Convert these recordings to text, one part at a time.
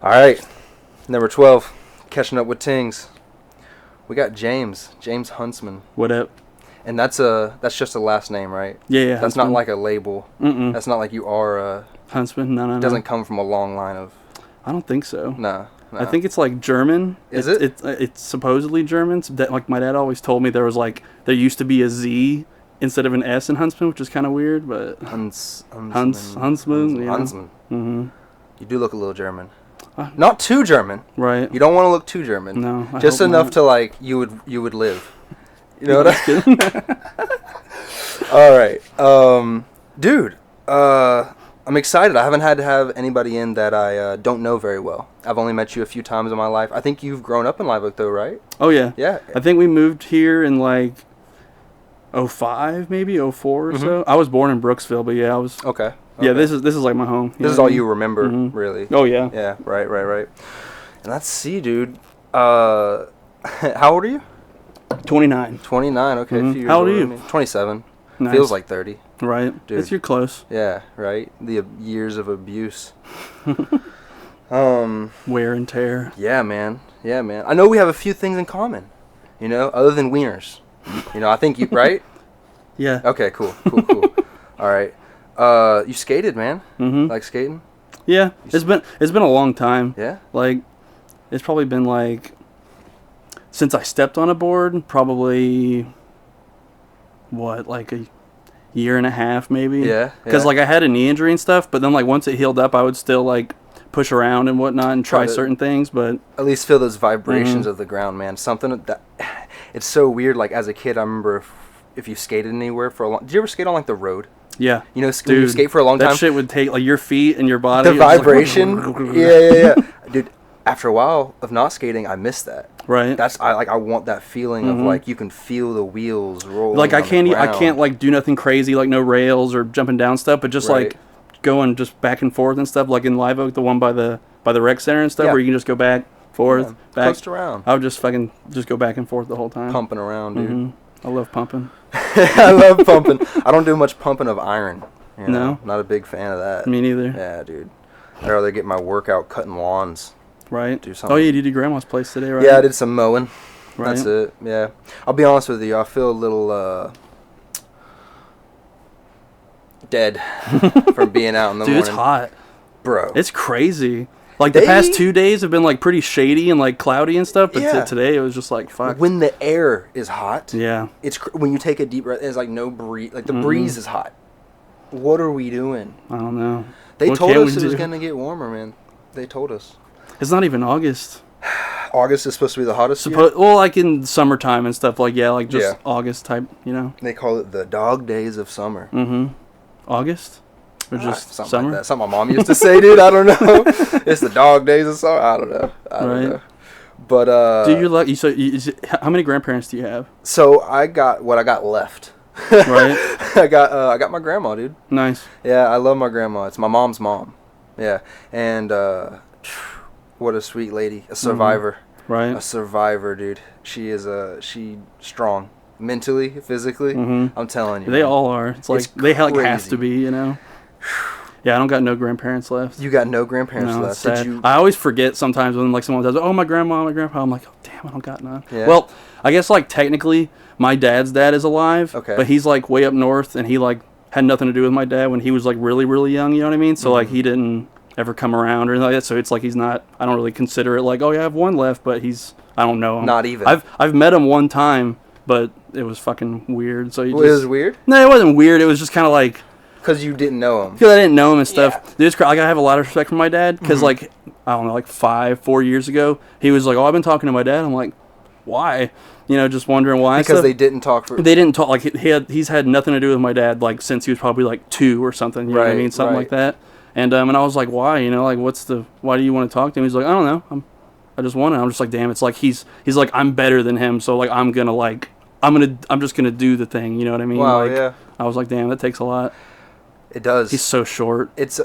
All right, number 12, catching up with Tings. We got James Huntsman. What up? And that's just a last name, right? Yeah, That's Huntsman. not like a label. Mm-mm. That's not like you are a... Huntsman? No. It doesn't come from a long line of... I don't think so. No. I think it's like German. Is it? It's supposedly German. So like my dad always told me there used to be a Z instead of an S in Huntsman, which is kind of weird, but... Huntsman. Huntsman. You know? Huntsman. Mm-hmm. You do look a little German. Not too German. Right. You don't want to look too German. No. Just enough to like you would live. You know what I mean? All right. Dude, I'm excited. I haven't had to have anybody in that I don't know very well. I've only met you a few times in my life. I think you've grown up in Live Oak though, right? Oh yeah. Yeah. I think we moved here in like 05 maybe 04 or so. I was born in Brooksville, but yeah, I was Okay. Yeah, this is like my home. This is all you remember, really. Oh yeah. Yeah, right. And let's see, dude. How old are you? 29. 29, okay. A few years How old are older you? than me. 27. Nice. Feels like 30. Right. Dude. You're close. Yeah, right? The years of abuse. Wear and tear. Yeah, man. I know we have a few things in common, other than wieners. I think you, right? Yeah. Okay, cool. All right. You skated, man? Like skating? Yeah. It's been a long time. Yeah? Like, it's probably been like, since I stepped on a board, probably, like a year and a half maybe? Yeah. Because, like, I had a knee injury and stuff, but then, like, once it healed up, I would still, like, push around and whatnot and try certain things, but... At least feel those vibrations of the ground, man. Something that... It's so weird, like, as a kid, I remember if you skated anywhere for a long... Did you ever skate on, like, the road? Yeah. When you skate for a long time... That shit would take, like, your feet and your body... The vibration? Like, yeah. Dude, after a while of not skating, I miss that. Right. I want that feeling of, like, you can feel the wheels roll. Like, I can't, like, do nothing crazy, like, no rails or jumping down stuff, but just, like, going just back and forth and stuff, like in Live Oak, the one by the rec center and stuff, where you can just go back, forth, back. Coast around. I would just go back and forth the whole time. Pumping around, dude. I love pumping. I love pumping. I don't do much pumping of iron. No? Not a big fan of that. Me neither. Yeah, dude. I'd rather get my workout cutting lawns. Right. Do something. Oh, yeah, you did Grandma's place today, right? Yeah, I did some mowing. Right. That's it. Yeah. I'll be honest with you. I feel a little dead from being out in the morning. Dude, it's hot. Bro. It's crazy. Like, the past 2 days have been, like, pretty shady and, like, cloudy and stuff, but today it was just, like, fuck. When the air is hot, yeah, when you take a deep breath, there's, like, no breeze. Like, the breeze is hot. What are we doing? I don't know. They told us it was going to get warmer, man. They told us. It's not even August. August is supposed to be the hottest well, like in summertime and stuff, like, just August type, They call it the dog days of summer. August? Or just something summer? like that. Something my mom used to say, dude. I don't know. It's the dog days of summer. I don't know. But dude, you're lucky. So, how many grandparents do you have? So I got what I got left. Right. I got my grandma, dude. Nice. Yeah, I love my grandma. It's my mom's mom. Yeah, and what a sweet lady, a survivor. Right. A survivor, dude. She strong. Mentally, physically, I'm telling you. They all are. It's like they have to be, Yeah, I don't got no grandparents left. You got no grandparents left. Sad. I always forget sometimes when like someone says, "Oh, my grandma, my grandpa." I'm like, "Oh, damn, I don't got none." Yeah. Well, I guess like technically, my dad's dad is alive. Okay. But he's like way up north, and he like had nothing to do with my dad when he was like really, really young. You know what I mean? So like he didn't ever come around or anything like that. So it's like he's not. I don't really consider it like, oh yeah, I have one left, but I don't know him. Not even. I've met him one time, but it was fucking weird. So it was weird? No, it wasn't weird. It was just kind of like. Because you didn't know him. Because I didn't know him and stuff. Yeah. Dude, like, I have a lot of respect for my dad. Because, like, I don't know, like 4 years ago, he was like, "Oh, I've been talking to my dad." I'm like, "Why?" Just wondering why. Because they didn't talk for... They didn't talk. Like, he's had nothing to do with my dad, like, since he was probably, like, 2 or something. You know what I mean? Something like that. And I was like, "Why? Like, why do you want to talk to him?" He's like, "I don't know. I just want to." I'm just like, damn, it's like he's like, I'm better than him. So, like, I'm just going to do the thing. You know what I mean? Wow, like, yeah. I was like, damn, that takes a lot. It does. He's so short. It's.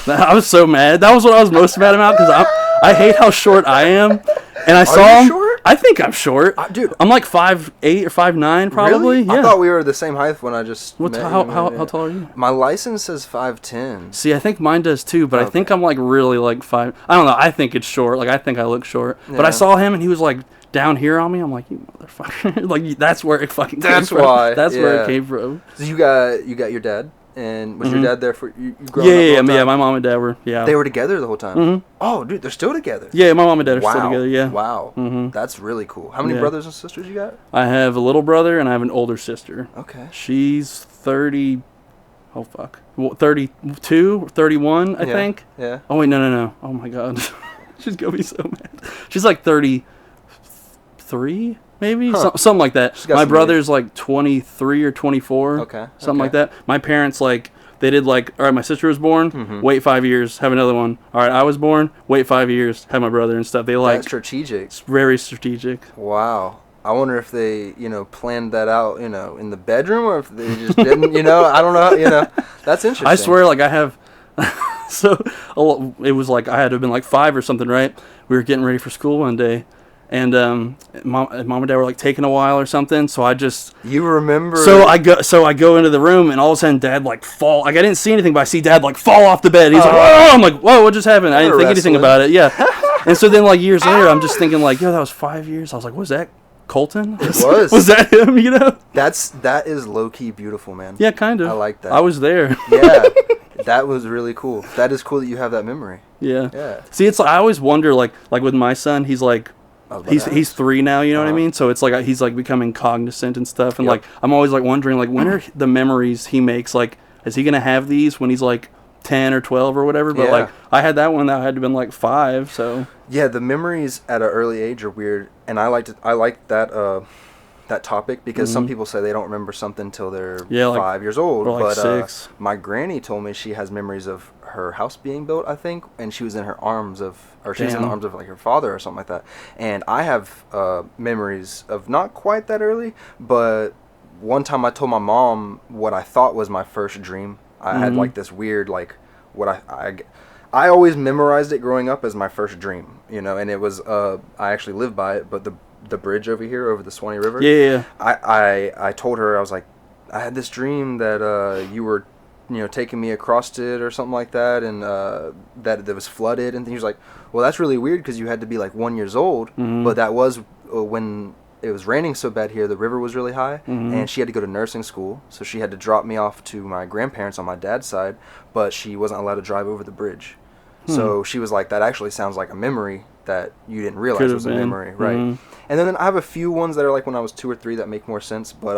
I was so mad. That was what I was most mad about because I hate how short I am. And I saw him. Short? I think I'm short. Dude. I'm like 5'8" or 5'9", probably. Really? Yeah. I thought we were the same height when I just met how you. tall are you? My license says 5'10". See, I think mine does too, but I think I'm like really like 5. I don't know. I think it's short. Like I think I look short. Yeah. But I saw him and he was like down here on me. I'm like, you motherfucker. Like that's where it fucking came from. Why. That's where it came from. So you got your dad. And was your dad there for you growing up? Yeah. My mom and dad were. Yeah. They were together the whole time. Mm-hmm. Oh, dude, they're still together. Yeah, my mom and dad are still together. Yeah. Wow. Mm-hmm. That's really cool. How many brothers and sisters you got? I have a little brother and I have an older sister. Okay. She's 30. Oh fuck. 32, 31, I think. Yeah. Oh wait, no. Oh my god. She's gonna be so mad. She's like 33. Maybe something like that. My brother's like 23 or 24. Okay. Something like that. My parents like they did like, all right, my sister was born, wait 5 years, have another one. All right, I was born, wait 5 years, have my brother and stuff. They like that's strategic. It's very strategic. Wow. I wonder if they, planned that out, in the bedroom, or if they just didn't, I don't know, That's interesting. I swear, like I have. So it was like I had to have been like 5 or something, right? We were getting ready for school one day. And mom and dad were like taking a while or something, so I just remember. So I go into the room, and all of a sudden dad like fall. Like I didn't see anything, but I see dad like fall off the bed. He's like, "Whoa!" I'm like, "Whoa, what just happened?" I didn't think anything about it. Yeah. And so then like years later, I'm just thinking like, "Yo, that was 5 years." I was like, "Was that Colton?" It was. Was that him? That is low key beautiful, man. Yeah, kind of. I like that. I was there. Yeah. That was really cool. That is cool that you have that memory. Yeah. Yeah. See, it's like, I always wonder like with my son, he's like. He's 3 now, you know what I mean? So it's like he's like becoming cognizant and stuff, and like I'm always like wondering like when are the memories he makes, like is he gonna have these when he's like 10 or 12 or whatever? But like I had that one that I had to been like 5, so yeah, the memories at an early age are weird, and I like that topic because some people say they don't remember something till they're 5 years old, or like but 6. My granny told me she has memories of her house being built, I think, and she was in her arms of, or she was in the arms of like her father or something like that. And I have memories of not quite that early, but one time I told my mom what I thought was my first dream. I had like this weird like what I always memorized it growing up as my first dream, and it was I actually lived by it, but the bridge over here over the Swanee River. Yeah. I told her, I was like, I had this dream that you were taking me across it or something like that, and that was flooded, and he was like, well, that's really weird because you had to be like 1 year old, but that was when it was raining so bad here, the river was really high, and she had to go to nursing school, so she had to drop me off to my grandparents on my dad's side, but she wasn't allowed to drive over the bridge. So she was like, that actually sounds like a memory that you didn't realize was a memory, right? And then I have a few ones that are like when I was 2 or 3 that make more sense, but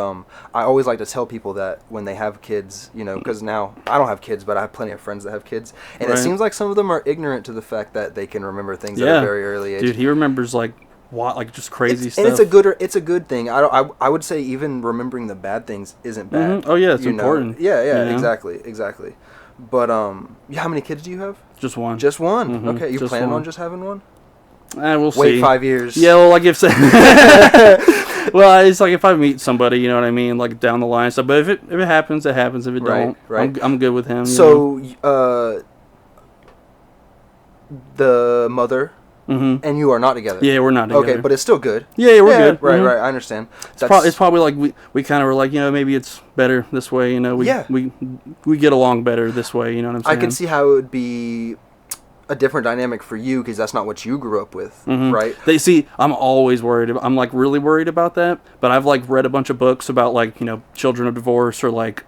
I always like to tell people that when they have kids, because now I don't have kids, but I have plenty of friends that have kids, and it seems like some of them are ignorant to the fact that they can remember things at a very early age. Dude, he remembers like just crazy stuff. And it's a good thing. I would say even remembering the bad things isn't bad. Oh yeah, it's important. Yeah, exactly. But how many kids do you have? Just one. Just one. Okay, you planning on just having one? We'll see. Wait 5 years. Yeah, well, like if well, it's like if I meet somebody, you know what I mean, like down the line and stuff. But if it happens, it happens. If it don't, I'm good with him. So, the mother and you are not together. Yeah, we're not together. Okay, but it's still good. Yeah, we're good. Right. I understand. It's probably like we kind of were like, maybe it's better this way. We get along better this way. You know what I'm saying? I can see how it would be a different dynamic for you because that's not what you grew up with, right? I'm always worried. I'm like really worried about that. But I've like read a bunch of books about like children of divorce or like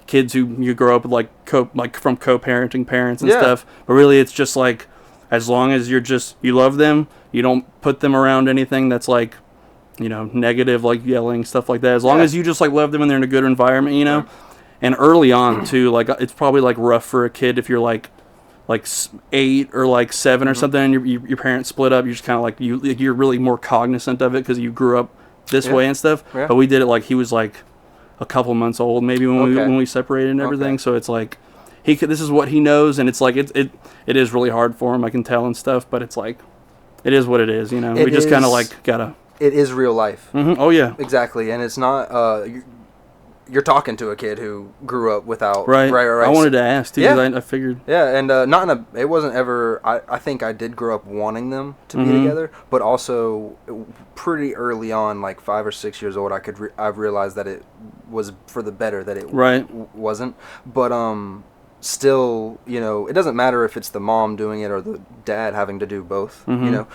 kids who you grow up with like from co-parenting parents and stuff. But really, it's just like as long as you love them, you don't put them around anything that's like negative, like yelling, stuff like that. As long as you just like love them and they're in a good environment, And early on too, like it's probably like rough for a kid if you're like 8 or like 7 or something, and your parents split up. You're just kind of like you're really more cognizant of it because you grew up this way and stuff. Yeah. But we did it like he was like a couple months old maybe when we separated and everything. So it's like this is what he knows, and it's like it is really hard for him. I can tell and stuff, but it's like it is what it is. We just kind of like gotta. It is real life. Oh yeah, exactly, and it's not. you're talking to a kid who grew up without. Right. I wanted to ask too. Yeah. I figured. Yeah, and not in a. It wasn't ever. I think I did grow up wanting them to be together, but also pretty early on, like 5 or 6 years old, I've realized that it was for the better that it wasn't. But still, you know, it doesn't matter if it's the mom doing it or the dad having to do both. You know,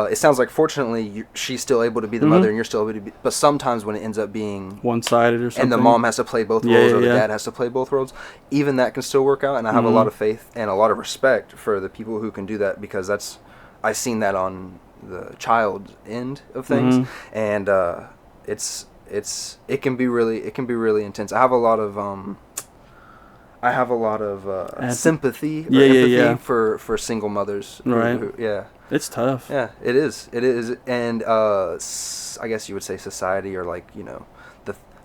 it sounds like fortunately she's still able to be the mother and you're still able to be. But sometimes when it ends up being one-sided or something, and the mom has to play both roles or the dad has to play both roles, even that can still work out. And I have a lot of faith and a lot of respect for the people who can do that, because I've seen that on the child end of things, and it can be really intense. I have a lot of sympathy or empathy for single mothers. Right. It's tough. Yeah, it is. And I guess you would say society, or like, you know,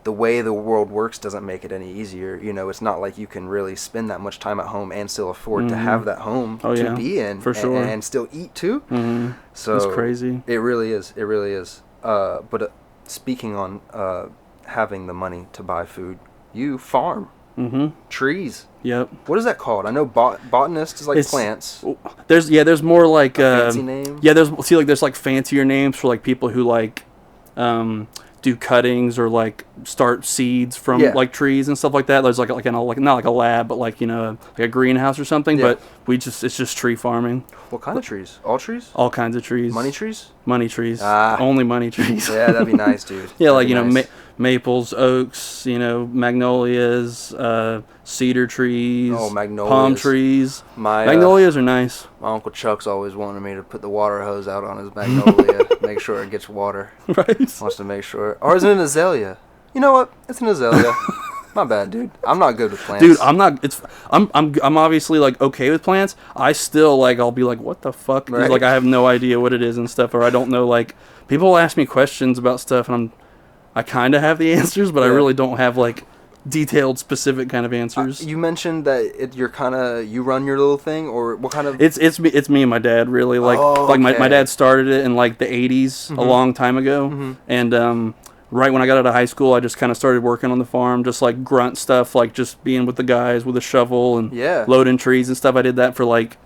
the way the world works doesn't make it any easier. You know, it's not like you can really spend that much time at home and still afford to have that home to be in for sure, and still eat too. So it's crazy. It really is. But speaking on having the money to buy food, you farm. Trees. Yep. What is that called? I know botanist is like plants. There's more like fancy name. Yeah, there's like fancier names for like people who like do cuttings or like start seeds from like trees and stuff like that. There's like not like a lab, but like, you know, like a greenhouse or something. But it's just tree farming. What kind of trees? All trees? All kinds of trees. Money trees? Money trees. Only money trees. Yeah, that'd be nice, dude. Yeah, like, you know, maples, oaks, you know, magnolias, cedar trees, magnolias. Palm trees. Magnolias are nice. My Uncle Chuck's always wanted me to put the water hose out on his magnolia, make sure it gets water. Right. Wants to make sure. Or is it an azalea? You know what? It's an azalea. My bad, dude. I'm not good with plants. Dude, I'm not. I'm obviously like okay with plants. I still like. I'll be like, what the fuck? Right. Like I have no idea what it is and stuff, or I don't know. Like people ask me questions about stuff, and I kind of have the answers, but I really don't have like detailed, specific kind of answers. You mentioned that you run your little thing, or what kind of? It's me and my dad really. Like my dad started it in like the 80s, a long time ago, and right when I got out of high school, I just kind of started working on the farm, just like grunt stuff, like just being with the guys with a shovel and loading trees and stuff. I did that for like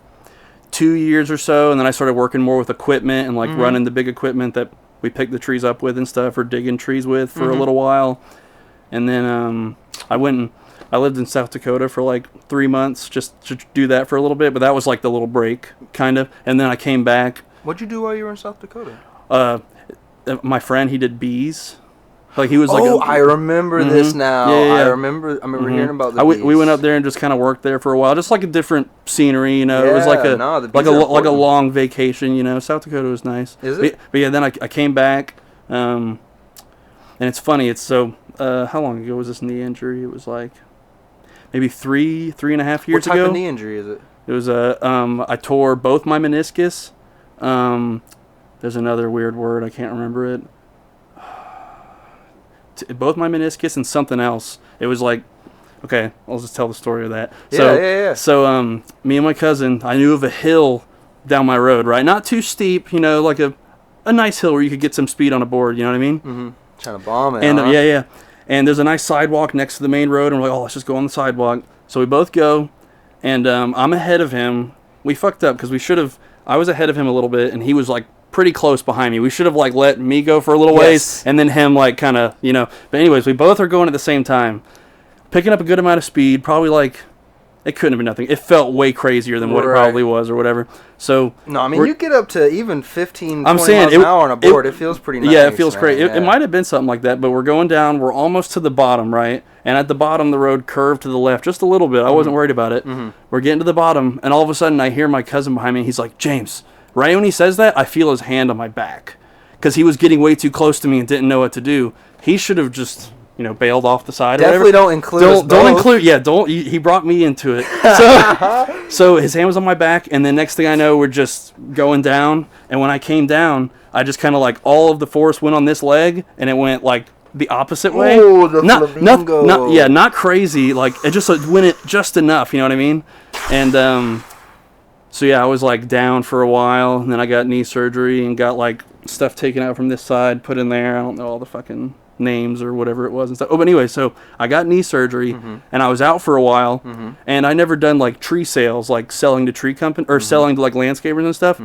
2 years or so, and then I started working more with equipment and like running the big equipment that we picked the trees up with and stuff, or digging trees with for a little while. And then I lived in South Dakota for like 3 months just to do that for a little bit, but that was like the little break, kind of. And then I came back. What'd you do while you were in South Dakota? My friend, he did bees. Like he was like. Oh, I remember this now. Yeah. I remember hearing about the bees. We went up there and just kind of worked there for a while, just like a different scenery, you know. It was like a long vacation, you know. South Dakota was nice. Is it? But yeah, then I came back, and it's funny. It's so how long ago was this knee injury? It was like maybe 3.5 years ago. What type of knee injury is it? It was I tore both my meniscus. There's another weird word, I can't remember it. Both my meniscus and something else. It was like, okay, I'll just tell the story of that. So me and my cousin, I knew of a hill down my road, right? Not too steep, you know, like a nice hill where you could get some speed on a board, you know what I mean? Trying to bomb it. And yeah. And there's a nice sidewalk next to the main road, and we're like, oh, let's just go on the sidewalk. So we both go, and I'm ahead of him. We fucked up because I was ahead of him a little bit, and he was like pretty close behind me. We should have like let me go for a little ways and then him like kind of, you know. But anyways, we both are going at the same time, picking up a good amount of speed, probably like it couldn't have been nothing. It felt way crazier than what it probably was or whatever. So no, I mean you get up to even 15, 20 miles an hour on a board. It feels pretty nice. Yeah, it feels great. It might have been something like that, but we're going down. We're almost to the bottom, right? And at the bottom, the road curved to the left just a little bit. I wasn't worried about it. We're getting to the bottom, and all of a sudden, I hear my cousin behind me. He's like, James. Right when he says that, I feel his hand on my back because he was getting way too close to me and didn't know what to do. He should have just, you know, bailed off the side. Definitely don't include us both. Don't include. Yeah, don't. He brought me into it. So his hand was on my back, and then next thing I know, we're just going down. And when I came down, I just kind of like all of the force went on this leg, and it went like the opposite way. Oh, the flamingo. Not crazy. Like it just went it just enough. You know what I mean? And so yeah, I was like down for a while, and then I got knee surgery and got like stuff taken out from this side, put in there. I don't know all the fucking names or whatever it was and stuff. Oh, but anyway, so I got knee surgery and I was out for a while and I never done like tree sales, like selling to tree company or selling to like landscapers and stuff.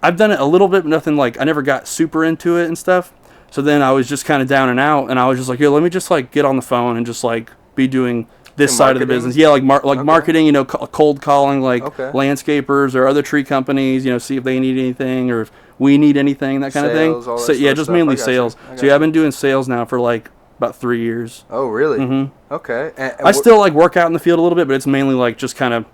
I've done it a little bit, but nothing like, I never got super into it and stuff. So then I was just kind of down and out and I was just like, yo, let me just like get on the phone and just like be doing this side of the business. Yeah, like marketing, you know, cold calling like landscapers or other tree companies, you know, see if they need anything or if we need anything, that kind of thing. So yeah, just mainly sales. So yeah, I've been doing sales now for like about 3 years. Oh, really? Okay. And I still like work out in the field a little bit, but it's mainly like just kind of,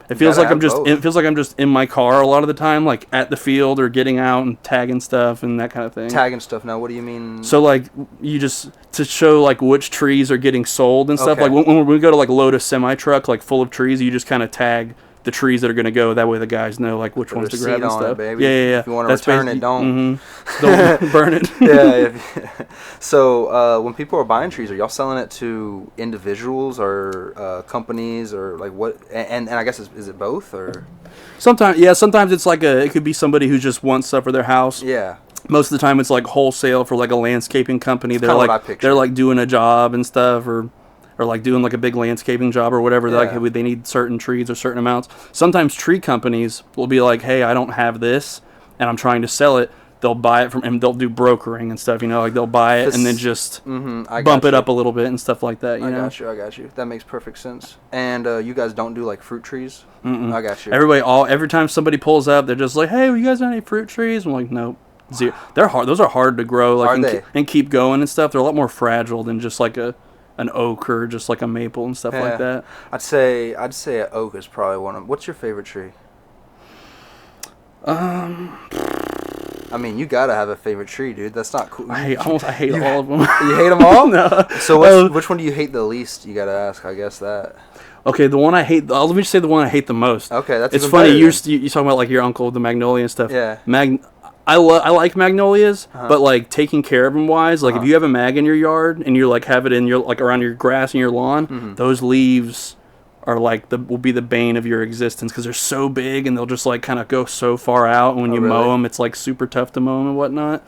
it feels like I'm just in my car a lot of the time, like at the field or getting out and tagging stuff and that kind of thing. Tagging stuff. Now, what do you mean? So like you just to show like which trees are getting sold and stuff. Like when we go to like load a semi truck like full of trees, you just kind of tag the trees that are going to go. That way the guys know like which ones to grab and stuff. Baby. Yeah. If you want to return it, don't. Don't burn it. So when people are buying trees, are y'all selling it to individuals or companies or like what? And I guess is it both or? Sometimes it's like it could be somebody who just wants stuff for their house. Yeah. Most of the time it's like wholesale for like a landscaping company. They're like doing a job and stuff or like doing like a big landscaping job or whatever. Like they need certain trees or certain amounts. Sometimes tree companies will be like, hey, I don't have this and I'm trying to sell it. They'll buy it from and they'll do brokering and stuff, you know, like they'll buy it and then just bump it up a little bit and stuff like that, you know. I got you. That makes perfect sense. And you guys don't do like fruit trees? I got you. Every time somebody pulls up, they're just like, hey, you guys have any fruit trees? I'm like, nope. Zero. They're hard. Those are hard to grow like and keep going and stuff. They're a lot more fragile than just like an oak or just like a maple and stuff like that. I'd say an oak is probably one of them. What's your favorite tree? I mean, you gotta have a favorite tree, dude. That's not cool. I hate all of them. You hate them all? No. So which one do you hate the least? You gotta ask. I guess that. Okay, the one I hate. Let me just say the one I hate the most. Okay, that's. It's funny. You talking about like your uncle with the magnolia and stuff. Yeah. I like magnolias, but like taking care of them wise, like if you have a mag in your yard and you like have it in your like around your grass and your lawn, those leaves are like will be the bane of your existence because they're so big and they'll just like kind of go so far out. And when you mow them, it's like super tough to mow them and whatnot.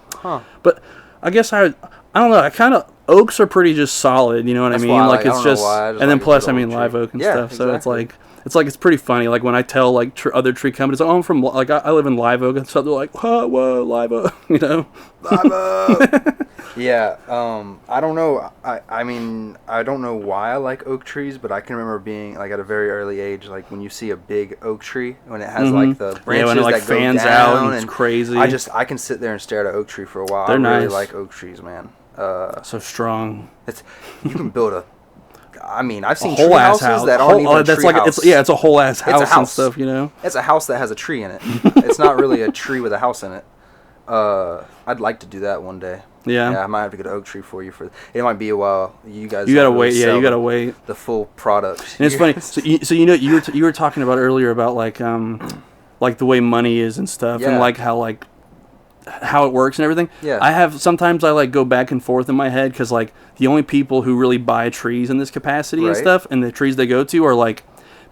But I guess I don't know. I kind of oaks are pretty just solid. You know what I mean? Like it's just and then plus I mean live oak and stuff. So it's like. It's pretty funny. Like when I tell like other tree companies, oh, I'm from like I live in Live Oak and stuff. They're like, whoa, Live Oak, you know. Live Oak. Yeah. I don't know. I mean, I don't know why I like oak trees, but I can remember being like at a very early age, like when you see a big oak tree when it has like the branches when it like that fans go down out and it's crazy. I can sit there and stare at an oak tree for a while. They're I really nice. like oak trees, man. So strong. You can build a. I mean, I've seen tree houses that aren't even a tree house. It's a whole ass house and stuff, you know? It's a house that has a tree in it. It's not really a tree with a house in it. I'd like to do that one day. Yeah. I might have to get an oak tree for you. It might be a while. You guys. You gotta wait. Yeah, you gotta wait. The full product. And it's funny. So you know you were talking about earlier about like the way money is and stuff and like how it works and everything. Yeah. Sometimes I like go back and forth in my head because like the only people who really buy trees in this capacity and stuff and the trees they go to are like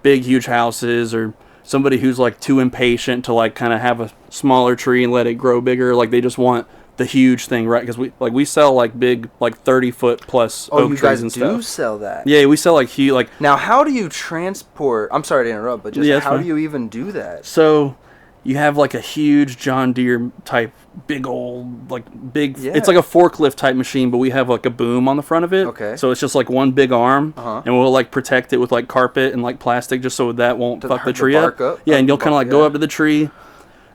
big huge houses or somebody who's like too impatient to like kind of have a smaller tree and let it grow bigger. Like they just want the huge thing, right? Because we sell like big like 30-foot plus oak trees and stuff. Oh, you guys do sell that? Yeah, we sell like huge like. Now, how do you transport? I'm sorry to interrupt, but just how do you even do that? So. You have like a huge John Deere type big old it's like a forklift type machine, but we have like a boom on the front of it. Okay. So it's just like one big arm and we'll like protect it with like carpet and like plastic just so that won't fuck the tree up. Yeah, and you'll kind of like go up to the tree.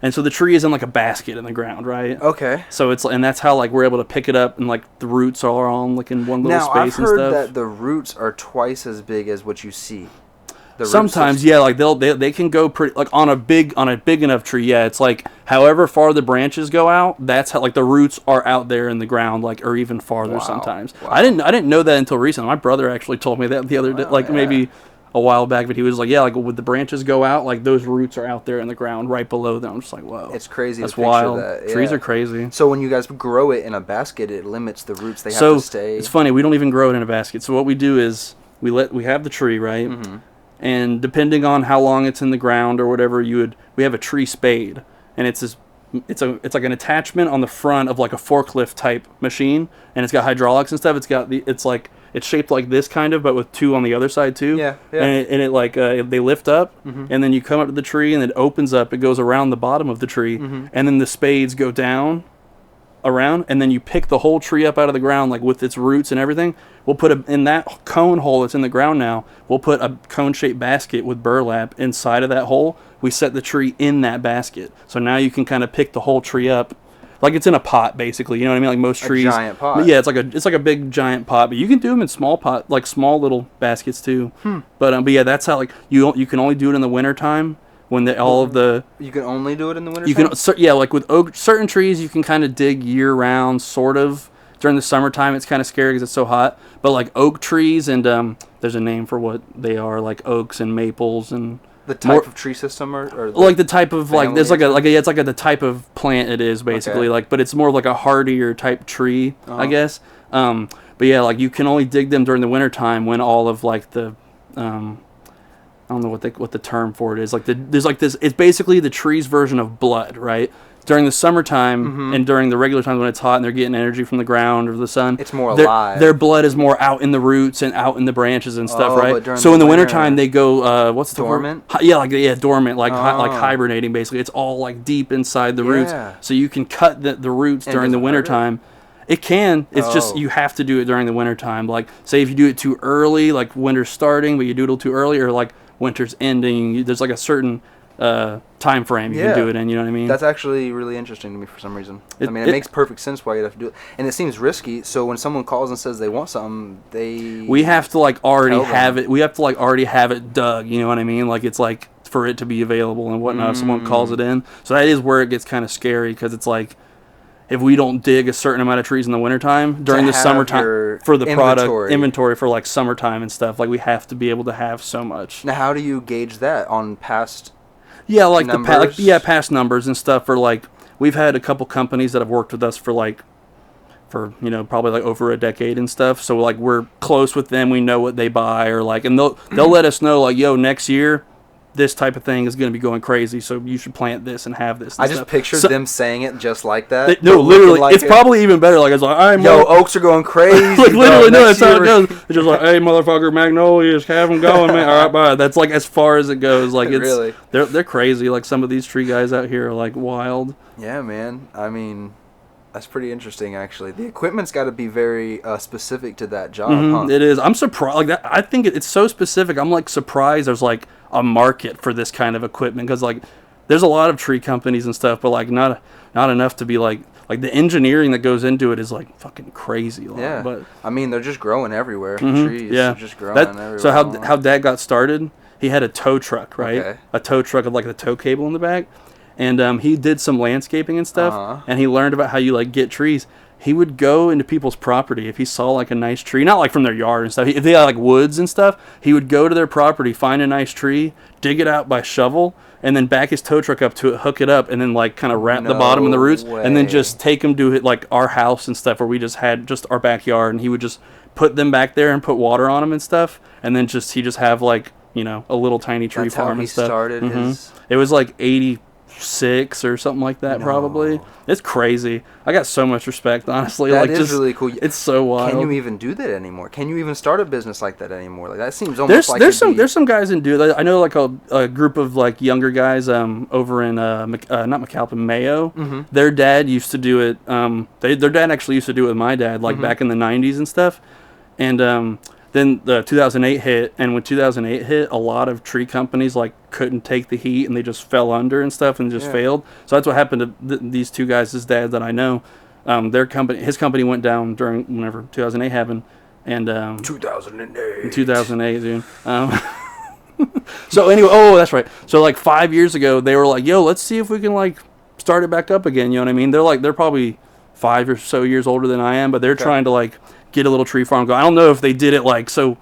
And so the tree is in like a basket in the ground, right? Okay. So and that's how like we're able to pick it up and like the roots are all like in one little space and stuff. Now I've heard that the roots are twice as big as what you see. Sometimes, yeah, like they can go pretty like on a big enough tree. Yeah, it's like however far the branches go out, that's how like the roots are out there in the ground, like or even farther sometimes. Wow. I didn't know that until recently. My brother actually told me that the other day, like maybe a while back, but he was like, yeah, like would the branches go out, like those roots are out there in the ground right below them. I'm just like, whoa, it's crazy. That's to picture wild. That. Yeah. Trees are crazy. So when you guys grow it in a basket, it limits the roots. They have to stay. It's funny. We don't even grow it in a basket. So what we do is we have the tree, right? Mm-hmm. And depending on how long it's in the ground or whatever, we have a tree spade, and it's this it's like an attachment on the front of like a forklift type machine, and it's got hydraulics and stuff. It's shaped like this kind of, but with two on the other side too. Yeah, yeah. And it like they lift up, and then you come up to the tree, and it opens up. It goes around the bottom of the tree, and then the spades go down around, and then you pick the whole tree up out of the ground, like with its roots and everything. We'll put in that cone hole that's in the ground now, we'll put a cone-shaped basket with burlap inside of that hole. We set the tree in that basket. So now you can kind of pick the whole tree up. Like it's in a pot, basically. You know what I mean? Like most trees. A giant pot. Yeah, it's like a big giant pot. But you can do them in small pot, like small little baskets too. But yeah, that's how like you can only do it in the wintertime. When you can only do it in the winter. Like with certain trees you can kind of dig year round, sort of. During the summertime it's kind of scary because it's so hot. But like oak trees and there's a name for what they are, like oaks and maples and the type of tree system or like the type of like there's it's like the type of plant it is basically. Okay. Like, but it's more of like a hardier type tree, I guess. But yeah, like you can only dig them during the wintertime when all of like the I don't know what the term for it is. Like there's like this. It's basically the tree's version of blood, right? During the summertime and during the regular times when it's hot and they're getting energy from the ground or the sun, it's more alive. Their blood is more out in the roots and out in the branches and stuff, right? So in the wintertime they go what's the dormant? Word? Yeah, dormant, like hibernating basically. It's all like deep inside the roots. So you can cut the roots during the wintertime. It can. It's just you have to do it during the wintertime. Like say if you do it too early, like winter's starting, but you do it a little too early, or like winter's ending, there's like a certain time frame you can do it in, you know what I mean? That's actually really interesting to me for some reason. It makes perfect sense why you'd have to do it. And it seems risky, so when someone calls and says they want something, we have to like already have it. We have to like already have it dug, you know what I mean? Like it's like for it to be available and whatnot if someone calls it in. So that is where it gets kind of scary because it's like if we don't dig a certain amount of trees in the wintertime during the summertime for the inventory for like summertime and stuff, like we have to be able to have so much. Now how do you gauge that on past like numbers? Past numbers and stuff. For like we've had a couple companies that have worked with us for probably like over a decade and stuff, so like we're close with them, we know what they buy, or like, and they'll let us know like, yo, next year this type of thing is going to be going crazy, so you should plant this and have this and I just pictured them saying it just like that. No, literally, like it's probably even better. Like, it's like, oaks are going crazy. Like, literally, no, that's how it goes. It's just like, hey, motherfucker, magnolias, have them going, man. All right, bye. That's like as far as it goes. Like, it's really? They're crazy. Like, some of these tree guys out here are like wild. Yeah, man. I mean, that's pretty interesting, actually. The equipment's got to be very specific to that job, huh? It is. I'm surprised. Like that, I think it's so specific. I'm like surprised there's like a market for this kind of equipment, because like there's a lot of tree companies and stuff, but like not enough to be like the engineering that goes into it is like fucking crazy. Yeah. But I mean, they're just growing everywhere. Trees. Yeah. They're just growing everywhere. So how Dad got started? He had a tow truck, right? Okay. A tow truck with like the tow cable in the back. And he did some landscaping and stuff, and he learned about how you like get trees. He would go into people's property if he saw like a nice tree, not like from their yard and stuff. If they had like woods and stuff, he would go to their property, find a nice tree, dig it out by shovel, and then back his tow truck up to it, hook it up, and then like kind of wrap the bottom and the roots, and then just take them to it like our house and stuff where we just had just our backyard, and he would just put them back there and put water on them and stuff, and then he just have like, you know, a little tiny tree farm and stuff. Started his... It was like 86 or something like that, probably. It's crazy. I got so much respect, honestly. That is really cool. It's so wild. Can you even do that anymore? Can you even start a business like that anymore? Like, that seems almost there's some guys in do that. I know like a group of like younger guys over in not McAlpin, Mayo. Their dad used to do it. Their dad actually used to do it with my dad, like back in the 90s and stuff. And then the 2008 hit, and when 2008 hit, a lot of tree companies like couldn't take the heat, and they just fell under and stuff, and just failed. So that's what happened to these two guys, his dad that I know. His company went down during whenever 2008 happened, and 2008, dude. So anyway, that's right. So like 5 years ago, they were like, "Yo, let's see if we can like start it back up again." You know what I mean? They're probably 5 or so years older than I am, but they're trying to like get a little tree farm going. I don't know if they did it like so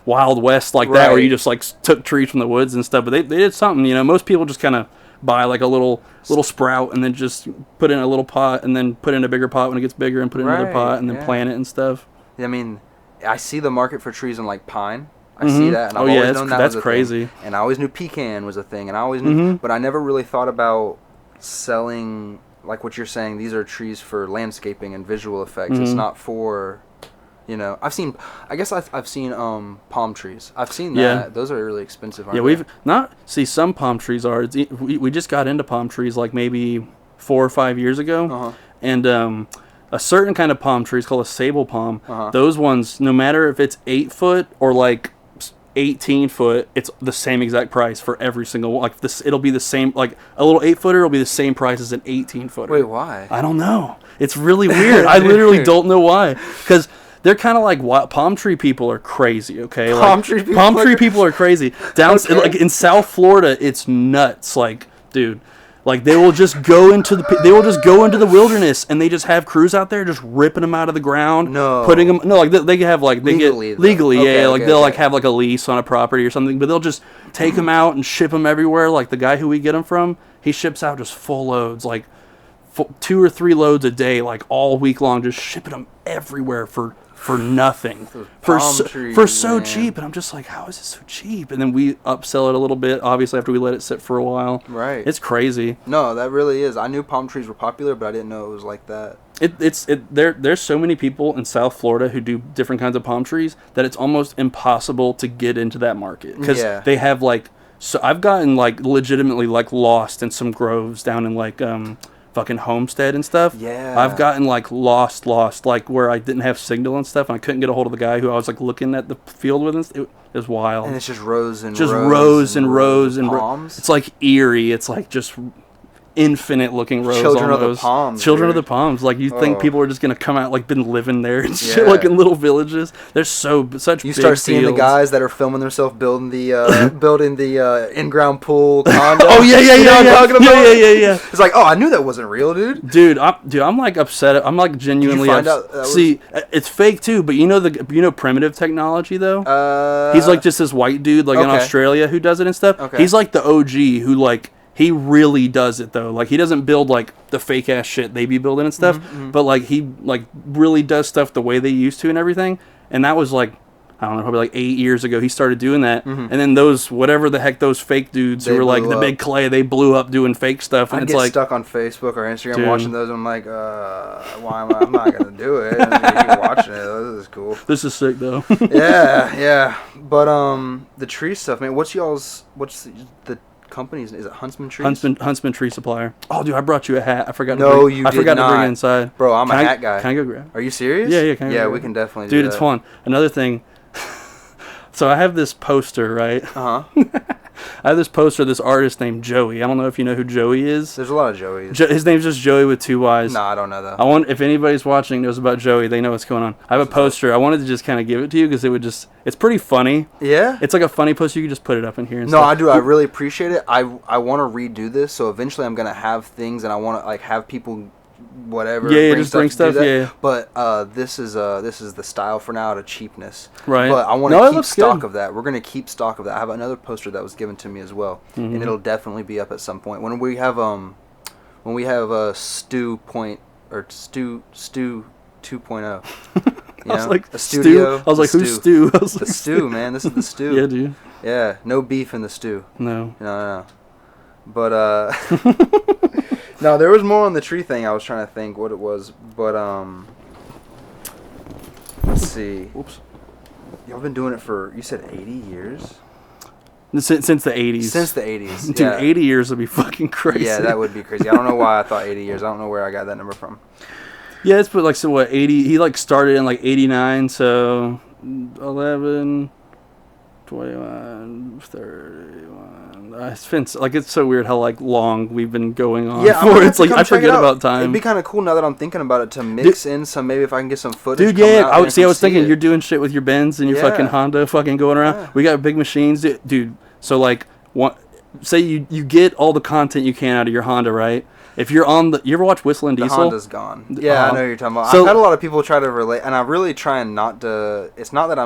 Wild West like that, where you just like took trees from the woods and stuff, but they did something. You know, most people just kind of buy like a little sprout and then just put in a little pot, and then put in a bigger pot when it gets bigger, and put in another pot, and then plant it and stuff. I mean, I see the market for trees in like pine. I see that, and I've always known that's crazy. And I always knew pecan was a thing, and I always knew, but I never really thought about selling like what you're saying, these are trees for landscaping and visual effects. It's not for, I've seen palm trees. I've seen that. Yeah. Those are really expensive, aren't Yeah, they? we've not see some palm trees are. We just got into palm trees like maybe 4 or 5 years ago, and a certain kind of palm tree is called a sable palm. Those ones, no matter if it's 8 foot or like 18 foot, it's the same exact price for every single one. Like this, it'll be the same. Like a little 8 footer will be the same price as an 18 footer. Wait, why? I don't know. It's really weird. I literally don't know why. Because they're kind of like palm tree people are crazy. Okay, palm tree people are crazy. Down like in South Florida, it's nuts. Like, dude. Like they will just go into the wilderness and they just have crews out there just ripping them out of the ground, putting them like they have like they legally, they'll like have like a lease on a property or something, but they'll just take them out and ship them everywhere. Like the guy who we get them from, he ships out just full loads, like 2 or 3 loads a day, like all week long, just shipping them everywhere for nothing, for so cheap. And I'm just like, how is it so cheap? And then we upsell it a little bit, obviously after we let it sit for a while. Right. It's crazy. No, that really is. I knew palm trees were popular, but I didn't know it was like that. There's so many people in South Florida who do different kinds of palm trees that it's almost impossible to get into that market because they have like. So I've gotten like legitimately like lost in some groves down in like fucking Homestead and stuff. Yeah. I've gotten like lost like where I didn't have signal and stuff and I couldn't get a hold of the guy who I was like looking at the field with and it was wild. And it's just rows and rows and palms. It's like eerie. It's like just infinite looking rows. Children of the palms. Children of the palms. Like you think people are just gonna come out like been living there and shit like in little villages. There's such. You start seeing fields. the guys that are filming themselves building the in-ground pool condo. Oh yeah. You know what I'm talking about? Yeah. It's like, oh, I knew that wasn't real, dude. Dude, I'm like upset. I'm like genuinely upset. See, it's fake too. But you know primitive technology though. He's like just this white dude like in Australia who does it and stuff. Okay. He's like the OG who like. He really does it though. Like he doesn't build like the fake ass shit they be building and stuff, but like he like really does stuff the way they used to and everything. And that was like I don't know, probably like 8 years ago he started doing that. And then those whatever the heck those fake dudes who were like the big clay, they blew up doing fake stuff. And I it's get like stuck on Facebook or Instagram watching those. And I'm like, why am I'm not gonna do it? I'm gonna keep watching it. This is cool. This is sick though. yeah. But the tree stuff, man. What's the companies? Is it Huntsman Trees? Huntsman Tree Supplier. Oh, dude, I brought you a hat. I forgot. I forgot to bring it inside. Bro, I'm a hat guy. Can I go grab? Are you serious? Yeah. We can definitely. Dude, it's fun. Another thing. So I have this poster, right? I have this poster of this artist named Joey. I don't know if you know who Joey is. There's a lot of Joeys. His name's just Joey with 2 Y's. No, I don't know that. If anybody's watching knows about Joey, they know what's going on. I have a poster. I wanted to just kind of give it to you because it's pretty funny. Yeah? It's like a funny poster. You can just put it up in here and stuff. I do. I really appreciate it. I want to redo this, so eventually I'm going to have things and I want to like have people whatever. Yeah, just bring stuff. Yeah. But this is the style for now, out of cheapness. Right. But I want to keep stock of that. We're gonna keep stock of that. I have another poster that was given to me as well, and it'll definitely be up at some point when we have Stu 2.0. I was like, a studio. Stu? I was like, who's Stu? The stew, man. This is the stew. Yeah, dude. Yeah, no beef in the stew. No. But no, there was more on the tree thing. I was trying to think what it was, but let's see. Whoops. Y'all been doing it for, you said 80 years? Since the 80s. Since the 80s. Dude, yeah. 80 years would be fucking crazy. Yeah, that would be crazy. I don't know why I thought 80 years. I don't know where I got that number from. Yeah, it's like, so what, 80, he like started in like 89, so 11, 21, 31. It's been like, it's so weird how like long we've been going on. Yeah, for. It's like I forget about time. It'd be kind of cool now that I'm thinking about it to mix in some, maybe if I can get some footage. Dude, yeah, I was thinking you're doing shit with your Benz and your fucking Honda fucking going around. Yeah. We got big machines, dude. So like, say you get all the content you can out of your Honda, right? If you're on you ever watch Whistling Diesel? The Honda's gone. Yeah, I know what you're talking about. So, I've had a lot of people try to relate, and I'm really trying not to. It's not that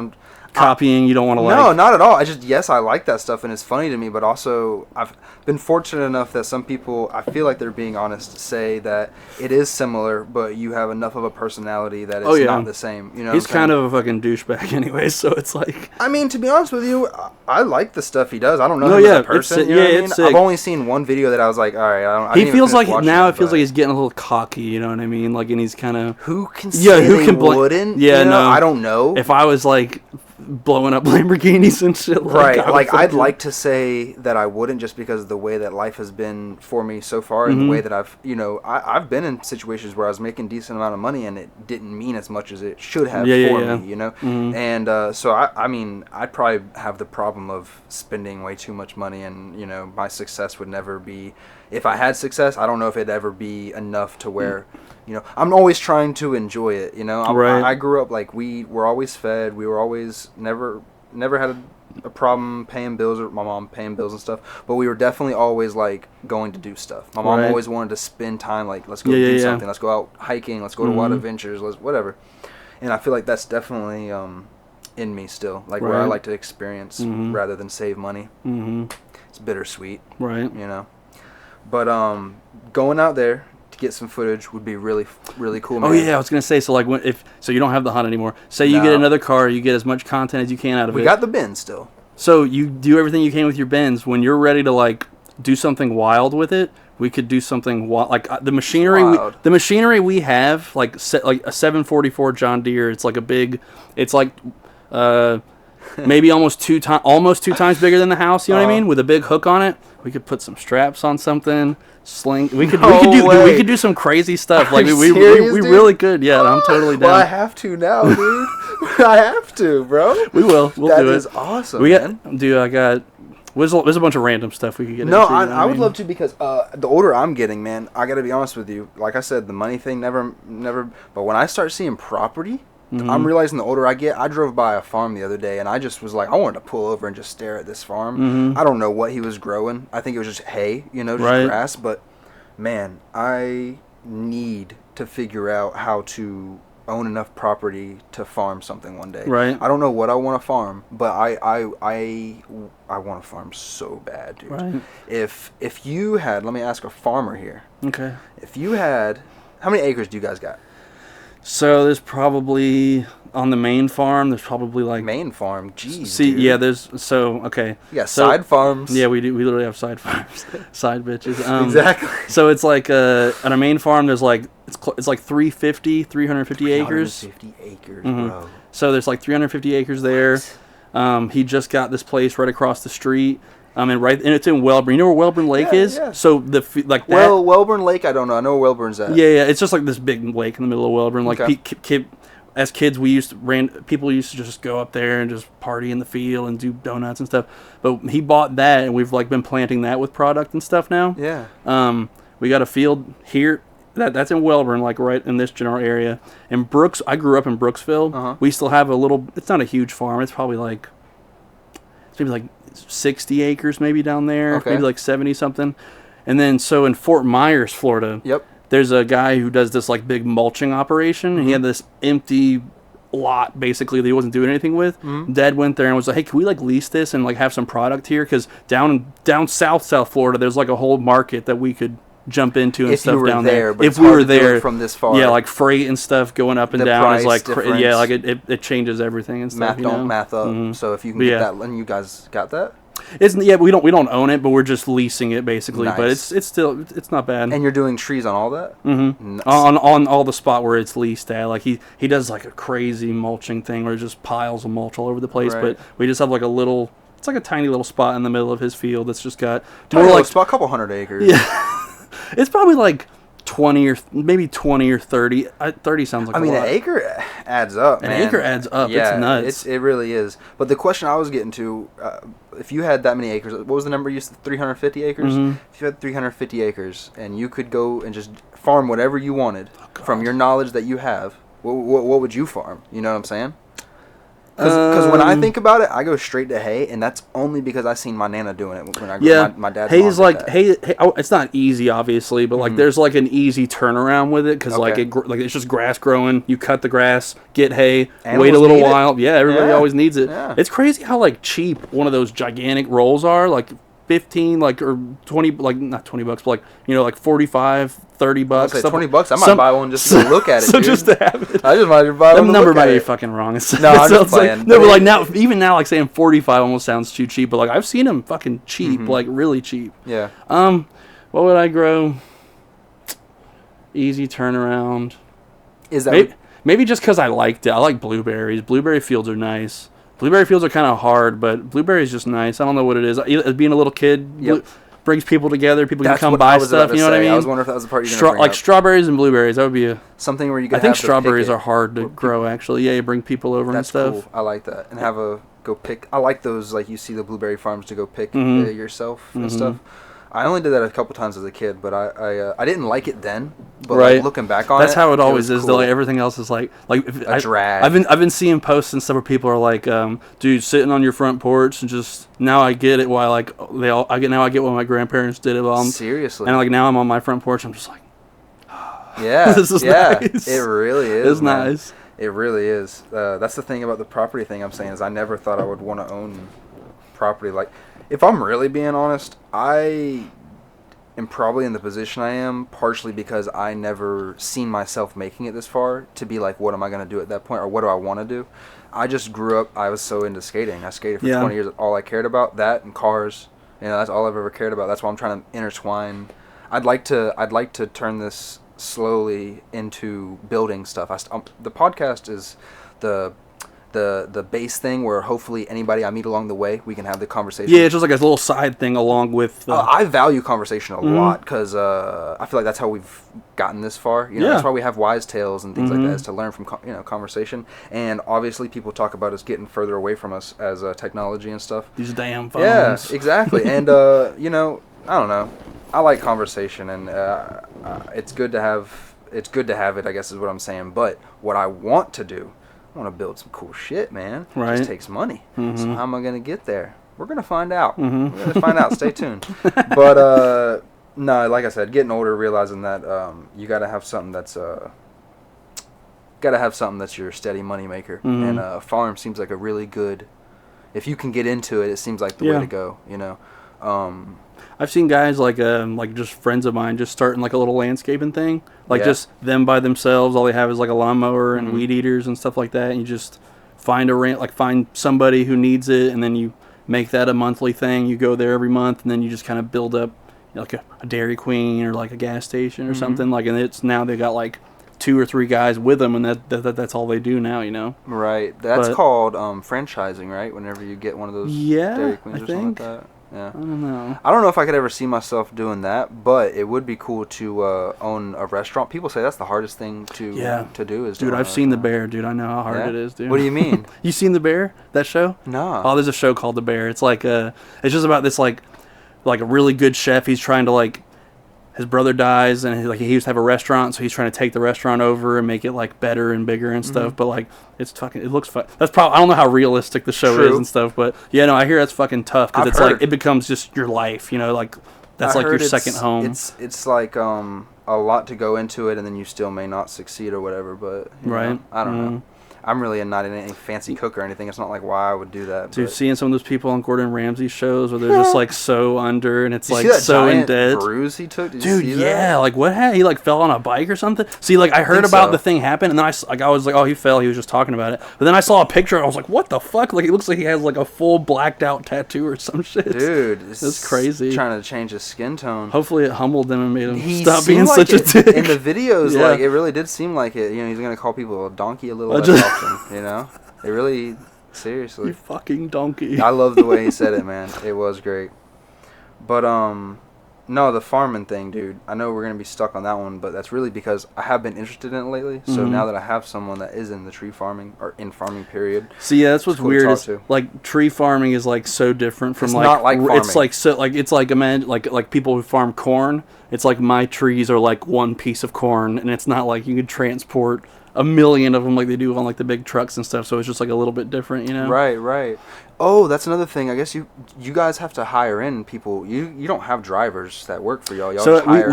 copying. You don't want to like. No, not at all. Yes, I like that stuff, and it's funny to me. But also, I've been fortunate enough that some people, I feel like they're being honest, say that it is similar, but you have enough of a personality that it's not the same. You know, he's kind of a fucking douchebag anyway, so it's like. I mean, to be honest with you, I like the stuff he does. I don't know him as a person. You know what I mean? I've only seen one video that I was like, all right, he feels like now it feels like he's getting a little cocky. You know what I mean? Like, and he's kind of. Who can say who can wouldn't? Yeah, you know? no, I don't know. If I was like blowing up Lamborghinis and shit, right? Like I'd like to say that I wouldn't, just because of the way that life has been for me so far, and the way that I've been in situations where I was making a decent amount of money and it didn't mean as much as it should have for me, you know. And so I mean, I'd probably have the problem of spending way too much money, and you know, my success would never be. If I had success, I don't know if it'd ever be enough to where. You know, I'm always trying to enjoy it. You know, I grew up like we were always fed. We were always never had a problem paying bills, or my mom paying bills and stuff. But we were definitely always like going to do stuff. My mom always wanted to spend time, like let's go do something. Let's go out hiking. Let's go to wild adventures. Let's whatever. And I feel like that's definitely in me still, like where I like to experience rather than save money. It's bittersweet, right? You know, but going out there to get some footage would be really, really cool. Man. Oh yeah, I was gonna say, so like so you don't have the hunt anymore. Say you get another car, you get as much content as you can out of it. We got the bins still. So you do everything you can with your bins. When you're ready to like do something wild with it, we could do something wild. Like the machinery, the machinery we have, like a 744 John Deere. It's like a big. It's like. Maybe almost two times bigger than the house. You know what I mean? With a big hook on it, we could put some straps on something. We could do some crazy stuff. Like we really could. Yeah, I'm totally down. Well, I have to now, dude. I have to, bro. We'll do it. That is awesome. I got. There's a bunch of random stuff we could get into. No, I would love to, because the older I'm getting, man, I got to be honest with you. Like I said, the money thing never. But when I start seeing property. I'm realizing the older I get. I drove by a farm the other day, and I just was like, I wanted to pull over and just stare at this farm. I don't know what he was growing. I think it was just hay, you know, just grass. But, man, I need to figure out how to own enough property to farm something one day. Right. I don't know what I want to farm, but I want to farm so bad, dude. Right. If you had, let me ask a farmer here. Okay. If you had, how many acres do you guys got? So there's probably on the main farm. There's probably like main farm. Jeez. See, dude. Yeah. Okay. You got side farms. Yeah, we do. We literally have side farms, side bitches. Exactly. So it's like on our main farm. There's like it's like 350 acres. 350 acres, bro. So there's like 350 acres there. He just got this place right across the street. And it's in Wellborn. You know where Wellborn Lake is? Yeah. So Wellborn Lake, I don't know. I know where Wellborn's at. Yeah. It's just like this big lake in the middle of Wellborn. Like as kids, people used to just go up there and just party in the field and do donuts and stuff. But he bought that, and we've like been planting that with product and stuff now. Yeah. We got a field here. That's in Wellborn, like right in this general area. And I grew up in Brooksville. We still have a little. It's not a huge farm. It's probably like. It's maybe like 60 acres maybe down there, maybe like 70 something. And then so in Fort Myers, Florida, there's a guy who does this like big mulching operation. And he had this empty lot basically that he wasn't doing anything with. Dad went there and was like, hey, can we like lease this and like have some product here? Because down South Florida, there's like a whole market that we could jump into and stuff down there. But if we were there from this far, like freight and stuff going up and down is like like it changes everything and stuff. Math up. So if you can get that, and you guys got that. We don't own it, but we're just leasing it basically. Nice. But it's not bad. And you're doing trees on all that? Mm-hmm. Nice. On all the spot where it's leased at. Like he does like a crazy mulching thing where there's just piles of mulch all over the place. Right. But we just have like it's like a tiny little spot in the middle of his field that's just got a couple hundred acres. Yeah. It's probably like 20 or 30. 30 sounds like a lot. An acre adds up, man. An acre adds up. Yeah, it's nuts. It really is. But the question I was getting to, if you had that many acres, what was the number you said? 350 acres? If you had 350 acres and you could go and just farm whatever you wanted from your knowledge that you have, what would you farm? You know what I'm saying? Because when I think about it, I go straight to hay, and that's only because I seen my nana doing it when I grew up. My dad's hay's like hay. It's not easy, obviously, but like there's like an easy turnaround with it because like it's just grass growing. You cut the grass, get hay, wait a little while. Yeah, everybody always needs it. Yeah. It's crazy how like cheap one of those gigantic rolls are. Like 15 or 20, like not $20, but like, you know, like 45, $30. I'll say $20. I might buy one just to look at it. So dude. Just to have it. I just might buy one. The number might be fucking wrong. No, I'm just playing. Like, no, but like now, even now, like saying 45 almost sounds too cheap. But like I've seen them fucking cheap, like really cheap. Yeah. What would I grow? Easy turnaround. Is that maybe just because I liked it? I like blueberries. Blueberry fields are nice. Blueberry fields are kind of hard, but blueberry is just nice. I don't know what it is. Being a little kid brings people together. People can come buy stuff. You know what I mean? I was wondering if that was the part you're going to bring up. Strawberries and blueberries. That would be something where you can. I think strawberries are hard to grow. Actually, yeah, you bring people over and stuff. Cool. I like that, and go pick. I like those. Like you see the blueberry farms to go pick yourself and stuff. I only did that a couple times as a kid, but I didn't like it then. But like, looking back on that's how it always is. Cool. Though, like, everything else is like a drag. I've been seeing posts and stuff where people are like, dude, sitting on your front porch and just now I get it why like I get why my grandparents did it. Seriously. And like now I'm on my front porch. I'm just like, yeah, this is nice. It really is. It's nice. It really is. That's the thing about the property thing I'm saying is I never thought I would want to own property. Like, if I'm really being honest, I am probably in the position I am partially because I never seen myself making it this far to be like, what am I going to do at that point, or what do I want to do? I just grew up, I was so into skating. I skated for 20 years. All I cared about, that and cars. You know, that's all I've ever cared about. That's why I'm trying to intertwine. I'd like to turn this slowly into building stuff. The podcast is the base thing where hopefully anybody I meet along the way, we can have the conversation. Yeah, it's just like a little side thing along with I value conversation a lot because I feel like that's how we've gotten this far. You know, that's why we have wise tales and things like that, is to learn from conversation. And obviously people talk about us getting further away from us as technology and stuff. These damn phones. Yeah, exactly. And you know, I don't know. I like conversation, and it's good to have it, I guess is what I'm saying. But what I want to do, I want to build some cool shit, man. Right. It just takes money. So how am I going to get there? We're going to find out. We're going to find out. Stay tuned. But, no, like I said, getting older, realizing that you got to have something that's your steady money maker. And a farm seems like a really good, if you can get into it, it seems like the way to go, you know. I've seen guys like just friends of mine just starting like a little landscaping thing, like just them by themselves. All they have is like a lawnmower and weed eaters and stuff like that. And you just find find somebody who needs it, and then you make that a monthly thing. You go there every month, and then you just kind of build up, you know, like a Dairy Queen or like a gas station or something. Like, and it's now they got like 2 or 3 guys with them, and that's all they do now, you know. Right. That's called franchising, right? Whenever you get one of those Dairy Queens or something like that. Yeah. I don't know if I could ever see myself doing that, but it would be cool to own a restaurant. People say that's the hardest thing to do. Dude, I've seen The Bear, dude. I know how hard it is, dude. What do you mean? You seen The Bear? That show? No. Oh, there's a show called The Bear. It's like it's just about this like a really good chef. He's trying to like, his brother dies, and he used to have a restaurant, so he's trying to take the restaurant over and make it like better and bigger and stuff. But like, it looks fun. That's probably, I don't know how realistic the show is and stuff, but yeah, no, I hear that's fucking tough because it's like it becomes just your life, you know, like that's like your second home. It's like a lot to go into it, and then you still may not succeed or whatever. But you know, I don't know. I'm really not in any fancy cook or anything. It's not like why I would do that. Dude, seeing some of those people on Gordon Ramsay's shows where they're just like so under, and it's like so in debt. Bruise he took. Did Dude, you see that? Like what happened? He like fell on a bike or something. See, like I heard about the thing happen, and then I was like, oh, he fell. He was just talking about it. But then I saw a picture, and I was like, what the fuck? Like it looks like he has like a full blacked out tattoo or some shit. Dude, that's crazy. Trying to change his skin tone. Hopefully, it humbled him and made him stop being such a dick. In the videos, like it really did seem like it. You know, he's gonna call people a donkey a little less often. You know. It really, seriously. You fucking donkey. I love the way he said it, man. It was great. But, no, the farming thing, dude. I know we're going to be stuck on that one, but that's really because I have been interested in it lately. So now that I have someone that is in the tree farming, or in farming period. See, yeah, that's what's weird. Is, like, tree farming is, like, so different from, it's not like farming. It's, like, so, like, it's like, imagine, like people who farm corn. It's like my trees are, like, one piece of corn, and it's not like you could transport a million of them like they do on like the big trucks and stuff. So it's just like a little bit different, you know? Right. Oh, that's another thing. I guess you guys have to hire in people. You don't have drivers that work for y'all. Y'all So just hire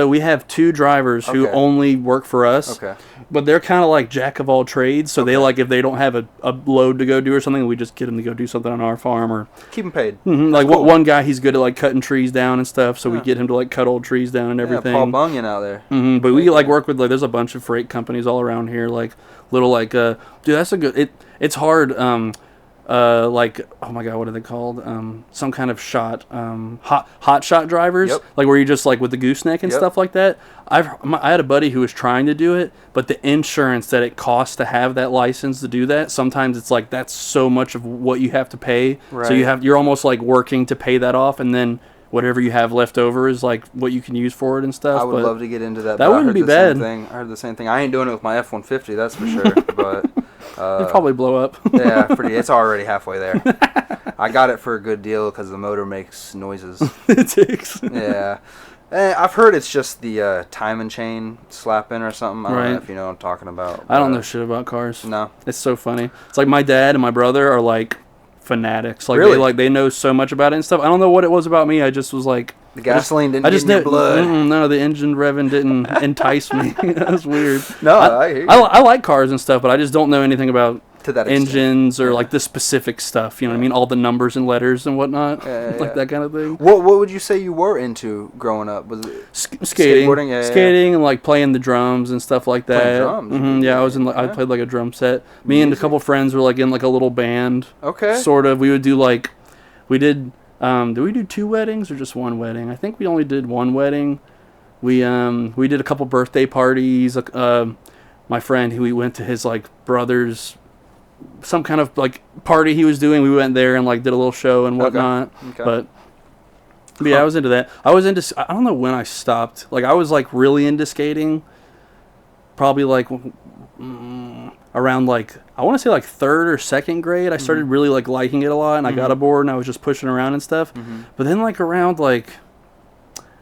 we have 2 drivers who only work for us. Okay. But they're kind of like jack of all trades. So they like if they don't have a load to go do or something, we just get them to go do something on our farm or keep them paid. Like cool. One guy, he's good at like cutting trees down and stuff. So we get him to like cut old trees down and everything. Paul Bunyan out there. But we like work with like there's a bunch of freight companies all around here. Like little like dude, that's a good. It's hard. Like, oh my god, what are they called? Some kind of shot, hot shot drivers, like where you just like with the gooseneck and stuff like that. I had a buddy who was trying to do it, but the insurance that it costs to have that license to do that, sometimes it's like that's so much of what you have to pay. Right. So you're almost like working to pay that off, and then whatever you have left over is like what you can use for it and stuff. I would love to get into that. That wouldn't be bad. I heard the same thing. I ain't doing it with my F-150, that's for sure. But it'd probably blow up. Yeah, it's already halfway there. I got it for a good deal because the motor makes noises. It ticks. Yeah. I've heard it's just the timing chain slapping or something. I don't know if you know what I'm talking about. I don't know shit about cars. No. It's so funny. It's like my dad and my brother are like fanatics. Like really? They know so much about it and stuff. I don't know what it was about me. I just was like the gasoline didn't get in your blood. No, the engine revving didn't entice me. That's weird. No, I hear you. I like cars and stuff, but I just don't know anything about to that engines or like the specific stuff. You know what I mean? All the numbers and letters and whatnot, like that kind of thing. What would you say you were into growing up? Was it skating? Skateboarding? Skating and like playing the drums and stuff like that. Playing drums? Yeah, I played like a drum set. Me and a couple friends were like in like a little band. Okay. Sort of. We would do like, did we do 2 weddings or just 1 wedding? I think we only did 1 wedding. We did a couple birthday parties. My friend, we went to his like brother's some kind of like party he was doing. We went there and like did a little show and whatnot. Okay. But yeah, I was into that. I don't know when I stopped. Like I was like really into skating. Probably like around like I want to say like 3rd or 2nd grade. I started really like liking it a lot, and I got a board and I was just pushing around and stuff. But then like around like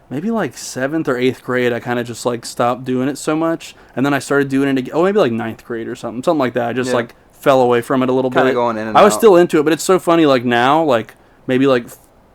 maybe like 7th or 8th grade, I kind of just like stopped doing it so much, and then I started doing it again. Oh, maybe like 9th grade or something like that. I just like fell away from it a little bit. Kind of going in and I was still into it, but it's so funny. Like now, like maybe like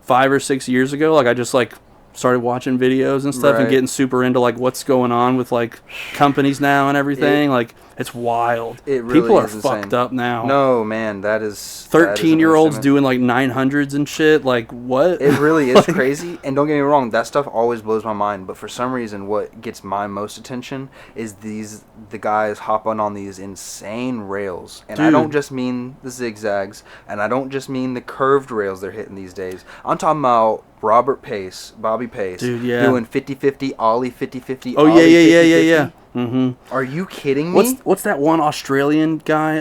5 or 6 years ago, like I just like started watching videos and stuff and getting super into like what's going on with like companies now and everything. Like it's wild. It really People are is fucked insane. up now. No, man, that is 13-year-olds doing like 900s and shit. Like what? It really is crazy. And don't get me wrong, that stuff always blows my mind. But for some reason, what gets my most attention is the guys hopping on these insane rails. And I don't just mean the zigzags, and I don't just mean the curved rails they're hitting these days. I'm talking about Bobby Pace, doing 50-50, ollie 50-50, oh, yeah. Are you kidding me? What's that one Australian guy?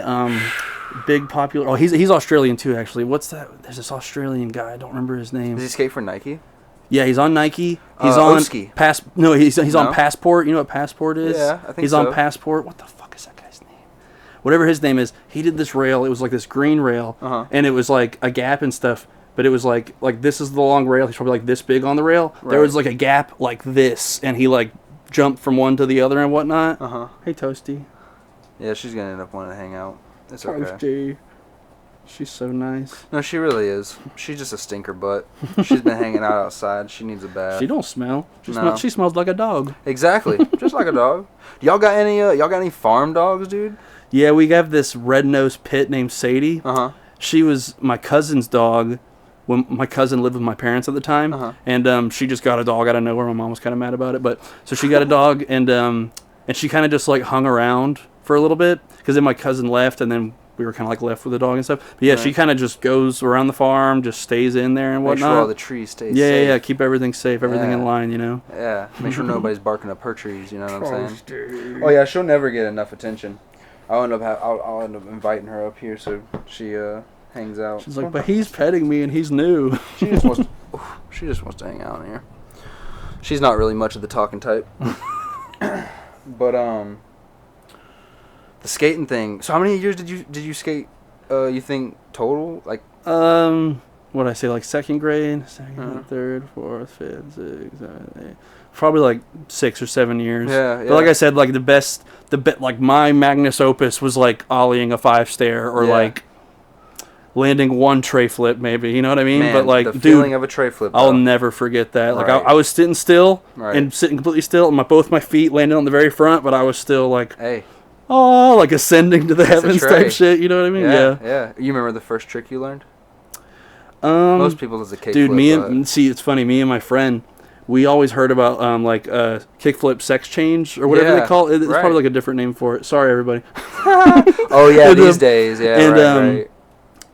Big popular. Oh, he's Australian too, actually. What's that? There's this Australian guy. I don't remember his name. Does he skate for Nike? Yeah, he's on Nike. He's on Oski. He's on Passport. You know what Passport is? Yeah, I think he's on Passport. What the fuck is that guy's name? Whatever his name is, he did this rail. It was like this green rail, and it was like a gap and stuff. But it was like this is the long rail. He's probably like this big on the rail. Right. There was like a gap like this, and he like jumped from one to the other and whatnot. Hey, Toasty. Yeah, she's gonna end up wanting to hang out. It's Toasty. Okay. She's so nice. No, she really is. She's just a stinker butt. She's been hanging out outside. She needs a bath. She don't smell. She smells like a dog. Exactly, just like a dog. Y'all got any farm dogs, dude? Yeah, we have this red-nosed pit named Sadie. She was my cousin's dog when my cousin lived with my parents at the time, and she just got a dog out of nowhere. My mom was kind of mad about it, but so she got a dog, and she kind of just like hung around for a little bit because then my cousin left, and then we were kind of like left with the dog and stuff. But yeah, she kind of just goes around the farm, just stays in there and whatnot. Make sure all the trees stay safe. Yeah, keep everything safe, everything in line, you know. Yeah, make sure nobody's barking up her trees. You know what I'm saying? Oh yeah, she'll never get enough attention. I'll end up inviting her up here so she hangs out. She's like, but he's petting me and he's new. She just wants to hang out in here. She's not really much of the talking type. But the skating thing. So how many years did you skate? You think total? Like what did I say? Like 2nd grade, 2nd, 3rd, 4th, 5th, 6th, 7th, 8th. Probably like 6 or 7 years. Yeah, yeah. But like I said, like like my magnus opus was like ollieing a 5-stair or like landing one tray flip, maybe. You know what I mean? Man, but like, the dude, feeling of a tray flip. I'll never forget that. Like Right. I was sitting still Right. and sitting completely still, and both my feet landed on the very front, but I was still like, hey, oh, like ascending to the heavens type shit. You know what I mean? Yeah. You remember the first trick you learned? Most people is a kickflip. Dude, see, it's funny. Me and my friend, we always heard about like kickflip sex change or whatever they call it. It's probably like a different name for it. Sorry, everybody. Oh yeah, these days, yeah. And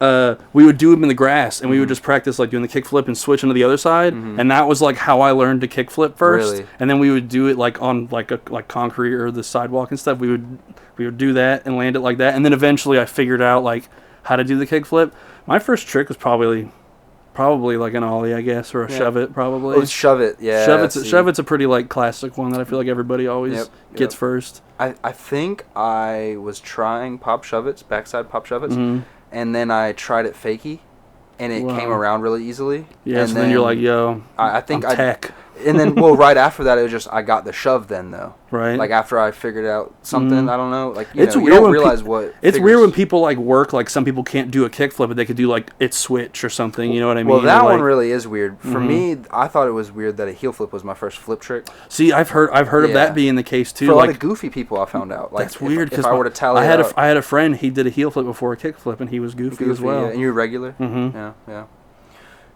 right. We would do them in the grass, and we would just practice like doing the kickflip and switching to the other side, and that was like how I learned to kickflip first. Really? And then we would do it like on like concrete or the sidewalk and stuff. We would do that and land it like that, and then eventually I figured out like how to do the kickflip. My first trick was probably like an ollie, I guess, or a shove it, probably. Oh, shove it, yeah. Shove it's a pretty like classic one that I feel like everybody always gets first. I think I was trying pop shove it's, backside pop shove it's, and then I tried it fakie, and it came around really easily. Yeah, and so then you're like, yo, I think I'm tech. And then, well, right after that, it was just, I got the shove then, though. Right. Like, after I figured out something, I don't know. Like, you it's know, weird you don't when realize what it's weird when people, like, work, like, some people can't do a kickflip, but they could do, like, its switch or something, you know what I mean? Well, that or, one like, really is weird. For me, I thought it was weird that a heel flip was my first flip trick. See, I've heard of that being the case, too. For a like, lot of goofy people, I found out. Like, that's weird, because if I were to tally I had a friend, he did a heel flip before a kickflip, and he was goofy as well. Yeah. And you were regular? Mm-hmm. Yeah.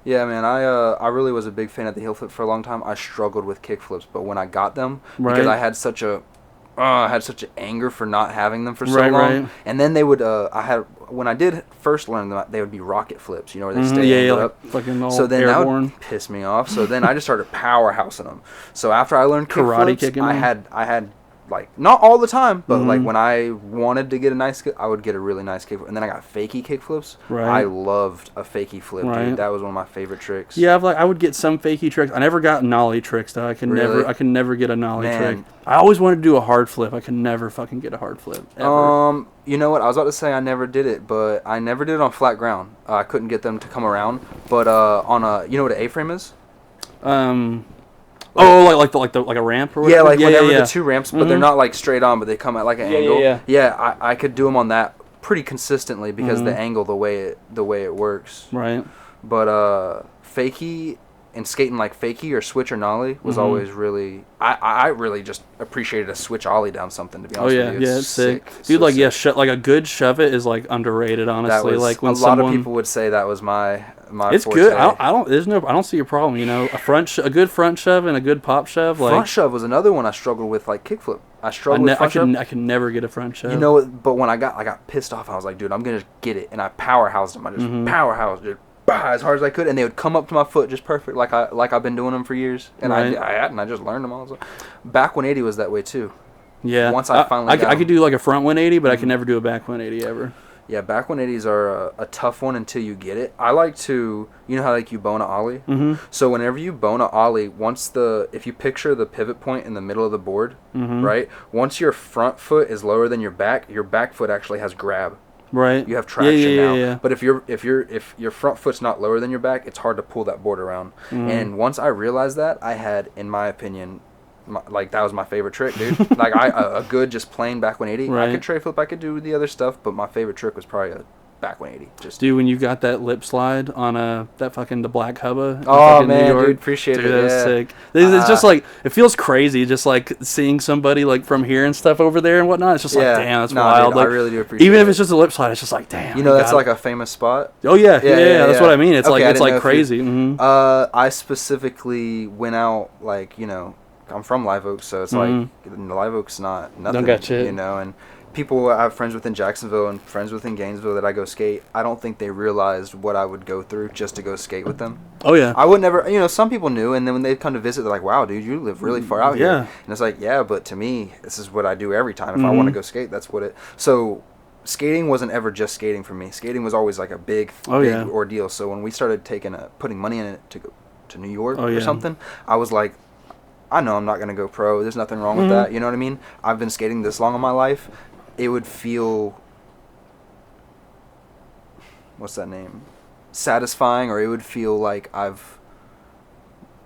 Yeah, man, I really was a big fan of the heel flip for a long time. I struggled with kick flips, but when I got them, because I had such an anger for not having them for so long. Right. And then they would, when I did first learn them, they would be rocket flips, you know, where they stay up. Fucking all so then airborne. That would piss me off. So then I just started powerhousing them. So after I learned karate kick flips, I had like, not all the time, but like when I wanted to get a nice kick, I would get a really nice kick flip. And then I got fakie kick flips. Right. I loved a fakie flip, dude. That was one of my favorite tricks. Yeah, I would get some fakie tricks. I never got nollie tricks though. I can never get a nollie trick. I always wanted to do a hard flip. I can never fucking get a hard flip. Ever. You know what? I was about to say I never did it, but I never did it on flat ground. I couldn't get them to come around. But on you know what an A-frame is? Like a ramp or whatever? Yeah, the two ramps, but they're not like straight on, but they come at like an angle. Yeah, I could do them on that pretty consistently because the angle, the way it works. Right. But fakie and skating like fakie or switch or nollie was always really. I really just appreciated a switch ollie down something, to be honest with you. It's sick. Dude, like like a good shove it is like underrated, honestly. Like when a lot of people would say that was my it's forte. good. I don't see a problem. You know, a good front shove and a good pop shove. Like front shove was another one I struggled with, like kickflip. I struggled with front shove. I can never get a front shove. You know, but when I got pissed off, I was like, dude, I'm gonna get it, and I powerhoused them. I just powerhoused it as hard as I could, and they would come up to my foot just perfect, like I've been doing them for years, and I just learned them all. Back 180 was that way too. Yeah. Once I finally I could do like a front 180, but I could never do a back 180 ever. Yeah, back 180s are a tough one until you get it. I like to, you know how like you bone a ollie? Mm-hmm. So whenever you bone a ollie, if you picture the pivot point in the middle of the board, right? Once your front foot is lower than your back foot actually has grab. Right. You have traction now. Yeah. But if your front foot's not lower than your back, it's hard to pull that board around. And once I realized that, I had, in my opinion, that was my favorite trick, dude. Like a good just plain back 180. Right. I could tray flip, I could do the other stuff, but my favorite trick was probably a back 180. Just dude, when you got that lip slide on the black hubba. Oh man, dude, appreciate it. That was sick. It's just like it feels crazy, just like seeing somebody like from here and stuff over there and whatnot. It's just like damn, that's wild. Dude, like, I really do appreciate it. Even if it's just a lip slide, it's just like damn. You know, that's like a famous spot. Oh yeah, that's what I mean. It's it's like crazy. I specifically went out like, you know, I'm from Live Oak, so it's like Live Oak's not nothing. Don't got you know, and people I have friends within Jacksonville and friends within Gainesville that I go skate. I don't think they realized what I would go through just to go skate with them. Oh yeah. I would never, you know, some people knew, and then when they come to visit, they're like, "Wow, dude, you live really far out here." And it's like, yeah, but to me, this is what I do every time. If I want to go skate, that's what it. So skating wasn't ever just skating for me. Skating was always like a big ordeal. So when we started putting money in it to go to New York or something, I was like, I know I'm not going to go pro. There's nothing wrong with that. You know what I mean? I've been skating this long in my life. It would feel, what's that name? Satisfying, or it would feel like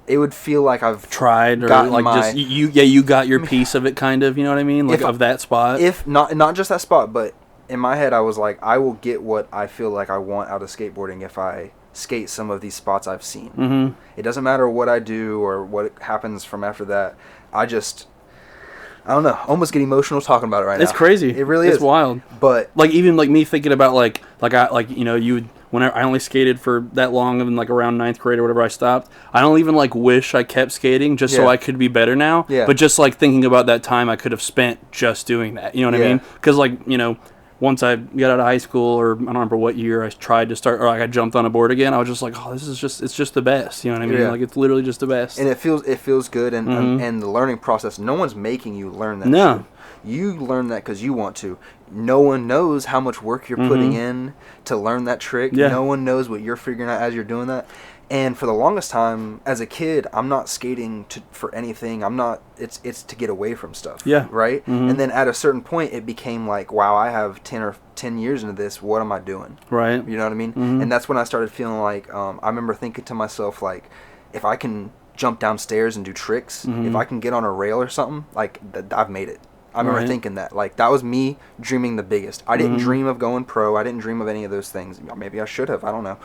it would feel like I've tried, or like just you got your piece of it, kind of, you know what I mean, like of that spot. If not just that spot, but in my head I was like, I will get what I feel like I want out of skateboarding if I skate some of these spots I've seen. Mm-hmm. It doesn't matter what I do or what happens from after that. I don't know. Almost get emotional talking about it right now. It's crazy. It really is. It's wild. But like even like me thinking about you know, you would, when I only skated for that long, and like around 9th grade or whatever I stopped. I don't even like wish I kept skating just so I could be better now. Yeah. But just like thinking about that time I could have spent just doing that. You know what I mean? Because like, you know, once I got out of high school, or I don't remember what year I tried to start, or like I jumped on a board again, I was just like, oh, it's just the best. You know what I mean? Like it's literally just the best. And it feels good, and and the learning process. No one's making you learn that. No. Shit. You learn that because you want to. No one knows how much work you're putting in to learn that trick. Yeah. No one knows what you're figuring out as you're doing that. And for the longest time, as a kid, I'm not skating for anything. I'm not. It's to get away from stuff. Yeah. Right. Mm-hmm. And then at a certain point, it became like, wow, I have 10 years into this. What am I doing? Right. You know what I mean? Mm-hmm. And that's when I started feeling like, I remember thinking to myself, like, if I can jump downstairs and do tricks, if I can get on a rail or something, like, I've made it. I remember thinking that. Like, that was me dreaming the biggest. I didn't dream of going pro. I didn't dream of any of those things. Maybe I should have. I don't know.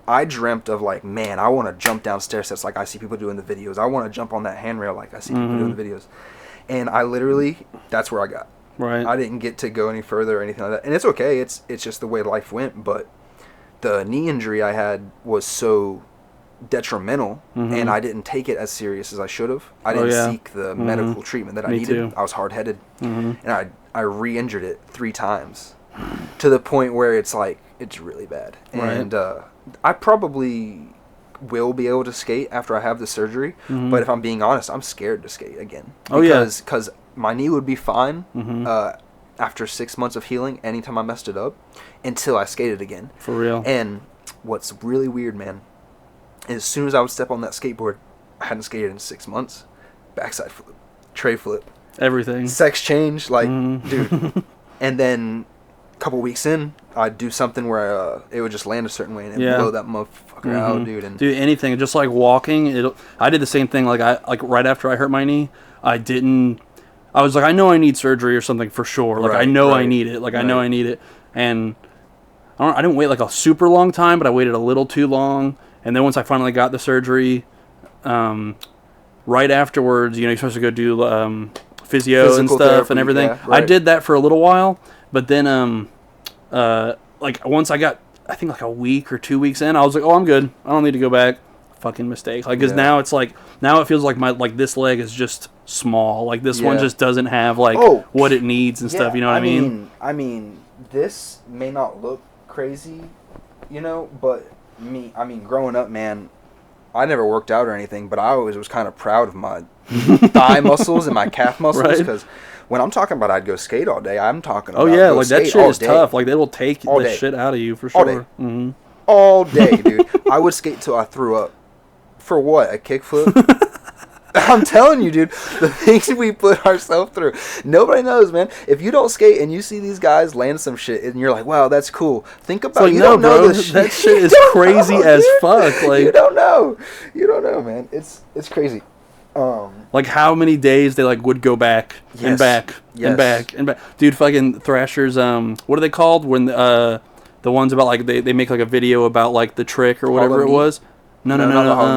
I dreamt of, like, man, I want to jump down stair sets like I see people do in the videos. I want to jump on that handrail like I see people do in the videos. And I literally, that's where I got. Right. I didn't get to go any further or anything like that. And it's okay. It's just the way life went. But the knee injury I had was so detrimental, and I didn't take it as serious as I should have. I didn't seek the medical treatment that I needed. Too. I was hard-headed. And I re-injured it 3 times to the point where it's like, it's really bad. Right. And I probably will be able to skate after I have the surgery, but if I'm being honest, I'm scared to skate again. Because my knee would be fine after 6 months of healing anytime I messed it up until I skated again. For real. And what's really weird, man, is as soon as I would step on that skateboard, I hadn't skated in 6 months. Backside flip, tray flip, everything. Sex change, like, dude. And then a couple weeks in, I'd do something where it would just land a certain way and it'd blow that motherfucker out, dude. And dude, anything, just like walking. I did the same thing. Like right after I hurt my knee, I was like, I know I need surgery or something for sure. Like I know I need it. Like I know I need it. And I didn't wait like a super long time, but I waited a little too long. And then once I finally got the surgery, right afterwards, you know, you're supposed to go do physio Physical and stuff therapy, and everything. yeah, right. I did that for a little while, but then like once I got, I think like a week or 2 weeks in, I was like, oh, I'm good. I don't need to go back. Fucking mistake. Like, because now it's like, now it feels like this leg is just small. Like this one just doesn't have like what it needs and stuff. You know what I mean? I mean, this may not look crazy, you know, but growing up, man, I never worked out or anything, but I always was kind of proud of my thigh muscles and my calf muscles, because when I'm talking about I'd go skate all day, I'm talking about like that shit is tough. Like it'll take the shit out of you for sure. All day, dude. I would skate till I threw up. For what? A kickflip? I'm telling you, dude, the things we put ourselves through. Nobody knows, man. If you don't skate and you see these guys land some shit and you're like, wow, that's cool. Think about it. You don't know this shit. That shit is crazy as fuck. Like, you don't know. You don't know, man. It's crazy. Like how many days they like would go back and back and back and back. Dude, fucking Thrasher's what are they called when the ones about like they make like a video about like the trick or whatever it was? No.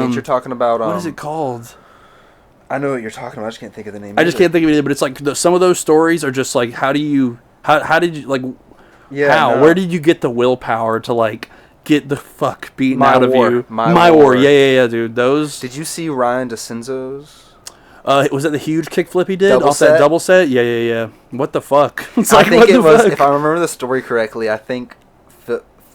You're talking about what is it called? I know what you're talking about. I just can't think of the name. I just can't think of it, but it's like some of those stories are just like, how did you like? Yeah. How? No. Where did you get the willpower to like get the fuck beaten out of you? My War. Yeah, dude. Those. Did you see Ryan DeCenzo's? Was that the huge kickflip he did off that double set? Yeah. What the fuck? It's like, I think it was. If I remember the story correctly, I think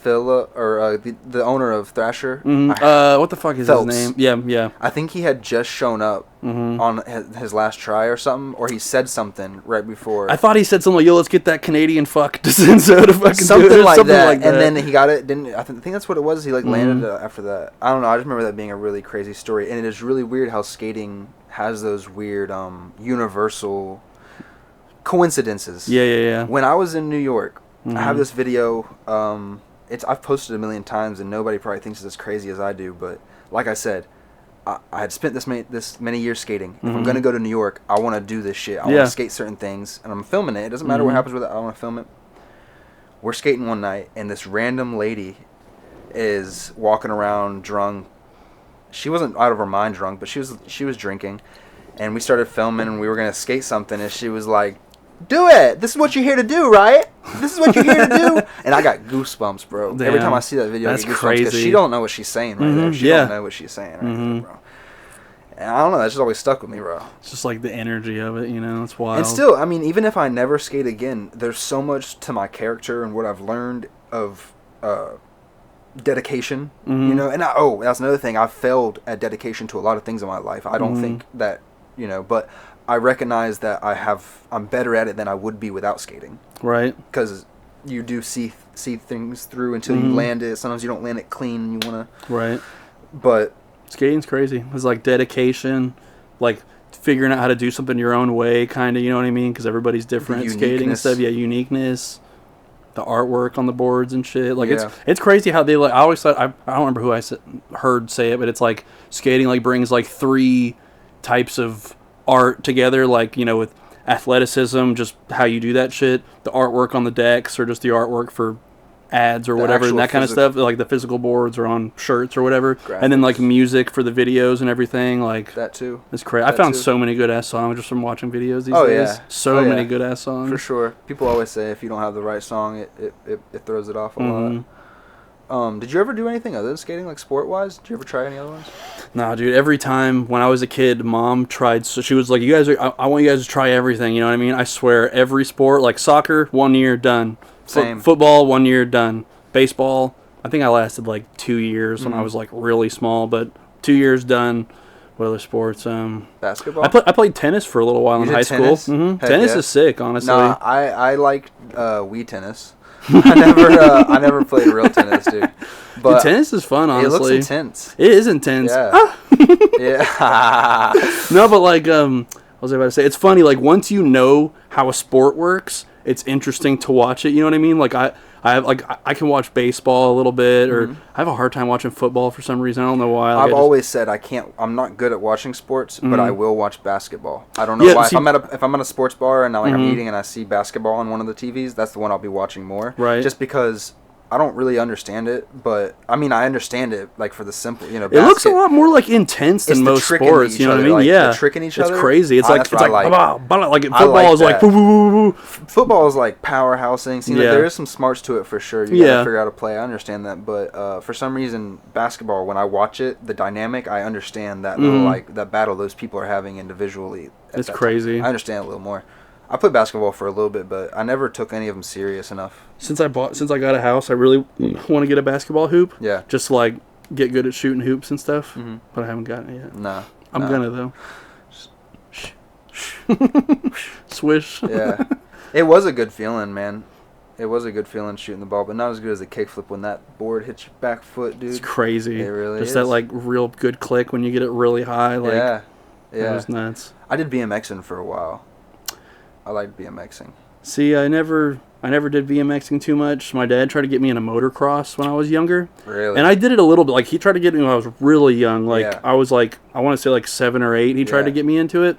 Phil or the owner of Thrasher. What the fuck is Phelps. His name? Yeah. I think he had just shown up on his last try or something, or he said something right before. I thought he said something like, "Yo, let's get that Canadian fuck DeCenzo to fucking something do it." Like that. And then he got it. I think that's what it was. He like landed after that. I don't know. I just remember that being a really crazy story, and it is really weird how skating has those weird universal coincidences. Yeah. When I was in New York, I have this video. I've posted a million times, and nobody probably thinks it's as crazy as I do. But like I said, I had spent this many years skating. If I'm gonna go to New York, I want to do this shit. I want to skate certain things, and I'm filming it. It doesn't matter what happens with it. I want to film it. We're skating one night, and this random lady is walking around drunk. She wasn't out of her mind drunk, but she was drinking, and we started filming, and we were gonna skate something, and she was like, "Do it! This is what you're here to do, right? This is what you're here to do." And I got goosebumps, bro. Damn. Every time I see that video, that's I get goosebumps crazy. because she don't know what she's saying right there. She don't know what she's saying right there, bro. And I don't know. That just always stuck with me, bro. It's just like the energy of it, you know. It's wild. And still, I mean, even if I never skate again, there's so much to my character and what I've learned of dedication, you know. And that's another thing. I've failed at dedication to a lot of things in my life. I don't think that, you know, but I recognize that I'm better at it than I would be without skating. Right. Because you do see things through until you land it. Sometimes you don't land it clean and you want to. Right. But skating's crazy. It's like dedication, like figuring out how to do something your own way, kind of, you know what I mean? Because everybody's different at skating and stuff. Yeah, uniqueness. The artwork on the boards and shit. Like, it's crazy how they, like, I always thought, I don't remember who I heard say it, but it's like skating, like, brings, like, 3 types of art together, like, you know, with athleticism, just how you do that shit, the artwork on the decks, or just the artwork for ads or whatever, and that kind of stuff, like the physical boards or on shirts or whatever, and then like music for the videos and everything, like that too. It's crazy. I found so many good ass songs just from watching videos these days. So many good ass songs. For sure. People always say if you don't have the right song, it throws it off a lot. Did you ever do anything other than skating, like sport wise? Did you ever try any other ones? Nah, dude. Every time when I was a kid, Mom tried. So she was like, "You guys I want you guys to try everything." You know what I mean? I swear, every sport, like soccer, 1 year done. Same. Football, 1 year done. Baseball, I think I lasted like 2 years when I was like really small, but 2 years done. What other sports? Basketball. I played tennis for a little while in high school. Tennis is sick, honestly. Nah, I liked Wii tennis. I never played real tennis, dude. But dude, tennis is fun, honestly. It looks intense. It is intense. Yeah. Yeah. No, but like what was I about to say? It's funny. Like once you know how a sport works, it's interesting to watch it. You know what I mean? Like I can watch baseball a little bit, or I have a hard time watching football for some reason. I don't know why. Like I've always said I'm not good at watching sports, but I will watch basketball. I don't know why. See, if I'm at a sports bar and I'm eating and I see basketball on one of the TVs, that's the one I'll be watching more. Right. Just because I don't really understand it, but I mean I understand it like for the simple, you know. It looks a lot more like intense than most sports. You know what I mean? Like, yeah, tricking each other. It's crazy. It's like football is like football is like powerhousing. See, like, there is some smarts to it for sure. You gotta figure out how to play. I understand that, but for some reason, basketball, when I watch it, the dynamic, I understand that little like that battle those people are having individually. It's crazy. I understand it a little more. I played basketball for a little bit, but I never took any of them serious enough. Since I got a house, I really want to get a basketball hoop. Yeah. Just to, like, get good at shooting hoops and stuff. But I haven't gotten it yet. Nah. I'm gonna though. Swish. Yeah. It was a good feeling, man. It was a good feeling shooting the ball, but not as good as a kickflip when that board hits your back foot, dude. It's crazy. It really Just that, like, real good click when you get it really high. Like, yeah. That was nuts. I did BMXing for a while. I liked BMXing. See, I never did BMXing too much. My dad tried to get me in a motocross when I was younger. Really? And I did it a little bit. Like, he tried to get me when I was really young. Like, I was like, I want to say like 7 or 8. He tried to get me into it.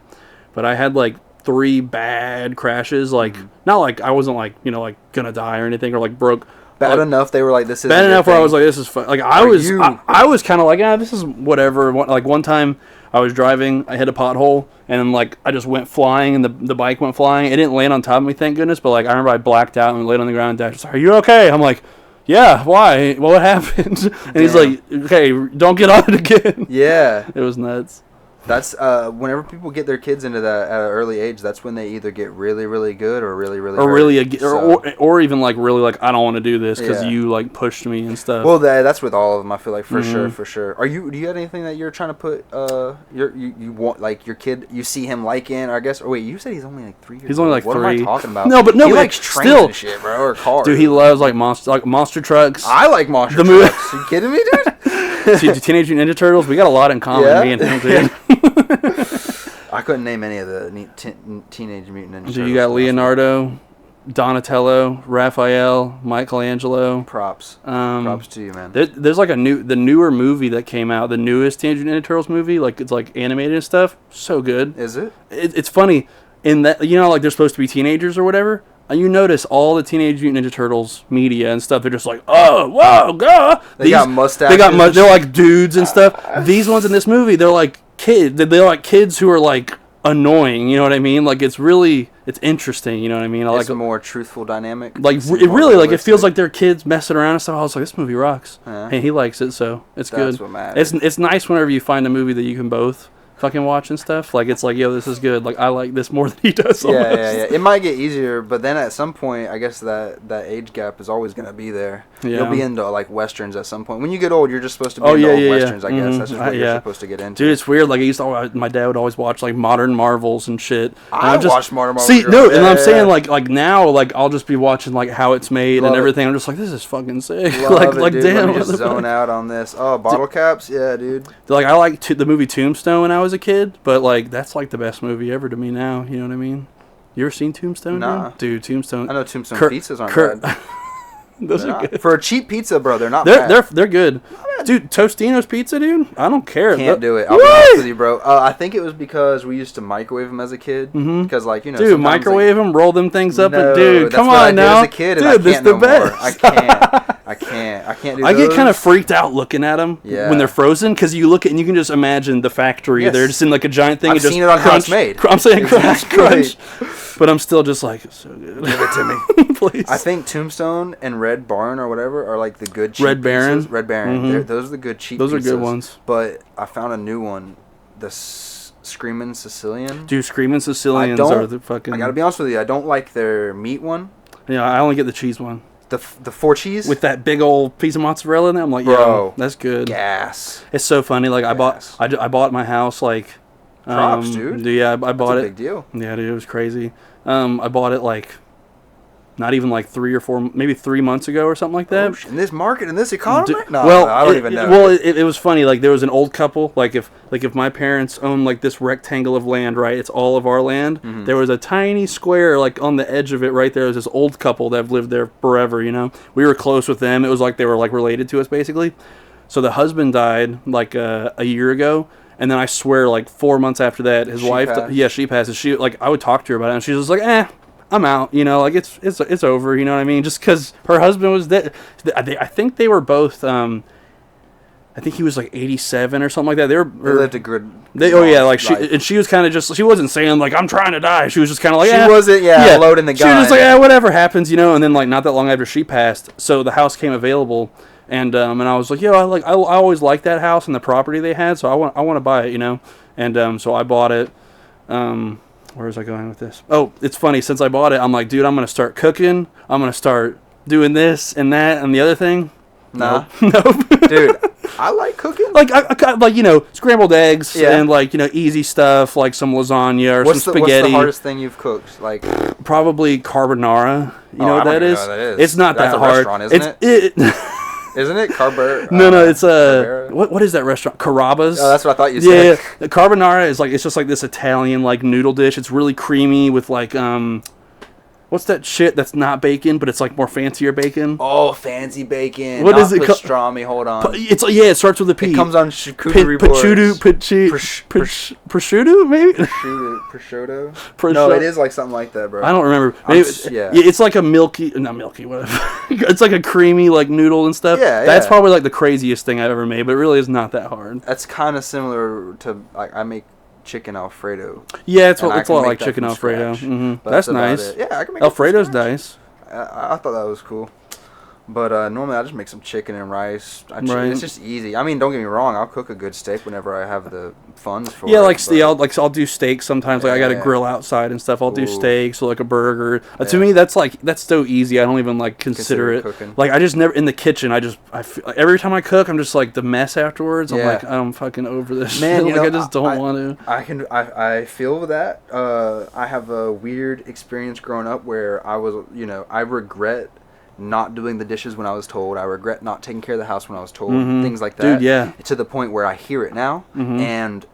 But I had like 3 bad crashes. Like, not like, I wasn't like, you know, like gonna die or anything or like broke. Bad enough they were like, this is bad enough where I was like, this is fun. Like, I was kind of like, this is whatever. Like, one time I was driving, I hit a pothole, and then, like, I just went flying, and the bike went flying. It didn't land on top of me, thank goodness, but, like, I remember I blacked out and laid on the ground, and Dad was like, are you okay? I'm like, yeah, why? Well, what happened? And he's like, okay, don't get on it again. Yeah. It was nuts. That's whenever people get their kids into that at an early age, that's when they either get really, really good or really, really hurt. Or even like really like I don't want to do this because you like pushed me and stuff. Well, that's with all of them. I feel like for sure. Do you have anything that you're trying to put you want like your kid? You see him liking? Or I guess. Or wait, you said he's only like 3 years. He's only like what 3. What am I talking about? No, but he likes trains and shit, bro, or cars. Dude, he loves like monster trucks. I like monster trucks. Are you kidding me, dude? See, Teenage Mutant Ninja Turtles. We got a lot in common. Me and him, dude. I couldn't name any of the Teenage Mutant Ninja Turtles. So you got Leonardo, Donatello, Raphael, Michelangelo. Props to you, man. There's like the newer movie that came out, the newest Teenage Mutant Ninja Turtles movie, like it's like animated and stuff. So good. Is it? It's funny in that, you know, like they're supposed to be teenagers or whatever. And you notice all the Teenage Mutant Ninja Turtles media and stuff, they're just like, oh, whoa, go. They got mustaches. They're like dudes and stuff. These ones in this movie, they're like kids. They're like kids who are like annoying, you know what I mean? Like it's interesting, you know what I mean? It's a more truthful dynamic. Like it really, like it feels like they're kids messing around and stuff. I was like, this movie rocks. And he likes it, so it's good. That's what matters. It's nice whenever you find a movie that you can both fucking watch and stuff. Like it's like, yo, this is good. Like I like this more than he does. Almost. Yeah. It might get easier, but then at some point, I guess that age gap is always gonna be there. Yeah. You'll be into like westerns at some point. When you get old, you're just supposed to be into old westerns. I guess that's just what you're supposed to get into. Dude, it's weird. Like my dad would always watch like modern Marvels and shit. I watched modern Marvels. See, no, and I'm saying like now, like I'll just be watching like how it's made and everything. I'm just like, this is fucking sick. Like dude. Damn, let me just zone out on this. Oh, bottle caps, yeah, dude. Like I liked the movie Tombstone when I was a kid, but like that's like the best movie ever to me now. You know what I mean? You ever seen Tombstone? Nah. Dude, Tombstone. I know Tombstone pizzas aren't bad. Those are good. For a cheap pizza, bro, they're not bad. They're good. Dude, Tostino's pizza, dude? I don't care. Can't do it. I'll be honest with you, bro. I think it was because we used to microwave them as a kid. Because, like, you know, dude, microwave them, roll them things up. No, dude, come on now. As a kid, dude, and I this can't the no best. More. I can't do I those. get kind of freaked out looking at them when they're frozen, because you look at and you can just imagine the factory. They're just in like a giant thing. I've seen it on how it's made. I'm saying crunch. But I'm still just like, it's so good. Give it to me. Please. I think Tombstone and Red Barn or whatever are like the good cheap Red Baron. pizzas. Red Baron. Those are the good cheap Those pizzas. are good ones. But I found a new one. The Screamin' Sicilian. Dude, Screamin' Sicilians are the fucking... I gotta be honest with you. I don't like their meat one. Yeah, I only get the cheese one. The 4 cheese? With that big old piece of mozzarella in there. I'm like, bro, that's good. Gas. It's so funny. Like, I bought my house, like... Props, dude. Yeah, I bought it. That's a big deal. Yeah, dude, it was crazy. I bought it, like... Not even like 3 or 4, maybe 3 months ago or something like that. In this market, in this economy? No, well, I don't even know. Well, it was funny. Like there was an old couple. Like if my parents owned like this rectangle of land, right? It's all of our land. There was a tiny square like on the edge of it, right there. Was this old couple that have lived there forever. You know, we were close with them. It was like they were like related to us basically. So the husband died like a year ago. And then I swear, like 4 months after that, his wife, she passes. She like I would talk to her about it, and she was like, I'm out, you know, like it's over, you know what I mean? Just because her husband was dead. I think they were both. I think he was like 87 or something like that. They lived a good. She was kind of just. She wasn't saying like I'm trying to die. She was just kind of like she wasn't loading the gun. She was just like whatever happens, you know. And then like not that long after she passed, so the house came available, and I was like, I always liked that house and the property they had, so I want to buy it, you know. And so I bought it. Where was I going with this? Oh, it's funny. Since I bought it, I'm like, dude, I'm going to start cooking. I'm going to start doing this and that and the other thing. Nah. Nope. Dude, I like cooking. Like, I like, you know, scrambled eggs and, like, you know, easy stuff, like some lasagna or some spaghetti. What's the hardest thing you've cooked? Like, probably carbonara. You know what that is? Know what that is? It's not That's that hard. Restaurant, isn't it? Isn't it No, it's what is that restaurant? Carrabba's. Oh, that's what I thought you said. Yeah, the carbonara is like it's just like this Italian like noodle dish. It's really creamy with like what's that shit that's not bacon but it's like more fancier bacon? Oh, fancy bacon. What is it called? Pastrami. Hold on. It's it starts with a P. It comes on charcuterie boards. Prosciutto, maybe. Prosciutto. No, it is like something like that, bro. I don't remember. It's like a not milky, whatever. It's like a creamy like noodle and stuff. Yeah, that's probably like the craziest thing I've ever made, but it really is not that hard. That's kind of similar to like I make chicken Alfredo. Yeah, it's a lot like chicken Alfredo. That's nice. Yeah, I can make Alfredo's nice. I thought that was cool. But normally I just make some chicken and rice. It's just easy. I mean, don't get me wrong. I'll cook a good steak whenever I have the funds for it. I'll do steaks sometimes. Like I got to grill outside and stuff. I'll do steaks or like a burger. To me, that's so easy. I don't even like consider it. Cooking. Like I just never in the kitchen. Every time I cook, I'm just like the mess afterwards. I'm like I'm fucking over this. Man, shit. I just don't want to. I feel that. I have a weird experience growing up where I was, I regret not doing the dishes when I was told. I regret not taking care of the house when I was told. Things like that. Dude, yeah. To the point where I hear it now, and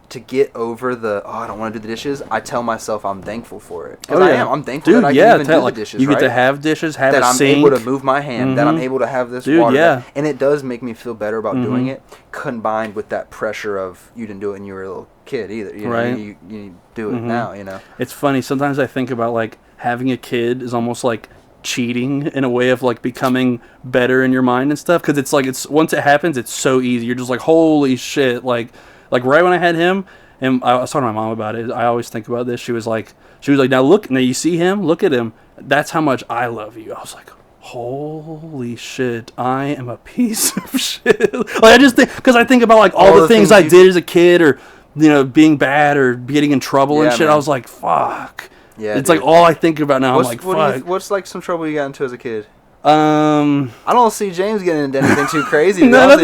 to get over I don't want to do the dishes, I tell myself I'm thankful for it. Because I'm thankful Dude, that I can even do the dishes, you get to have dishes, have that a I'm sink. able to move my hand, that I'm able to have this water. And it does make me feel better about doing it, combined with that pressure of you didn't do it when you were a little kid either. You know, you do it now, you know. It's funny. Sometimes I think about, like, having a kid is almost like cheating in a way of, like, becoming better in your mind and stuff. Because it's like, once it happens, it's so easy. You're just like, holy shit. Like right when I had him, and I was talking to my mom about it. I always think about this. She was like, now you see him? Look at him. That's how much I love you. I was like, holy shit, I am a piece of shit. Like, I just think, because I think about, like, all the things I did as a kid, or, you know, being bad or getting in trouble and shit. Man. I was like, fuck. Yeah, it's like all I think about now. I'm like, fuck. What's like some trouble you got into as a kid? I don't see James getting into anything too crazy. No,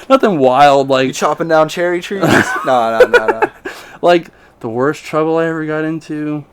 nothing wild. Like, you chopping down cherry trees? No. Like, the worst trouble I ever got into.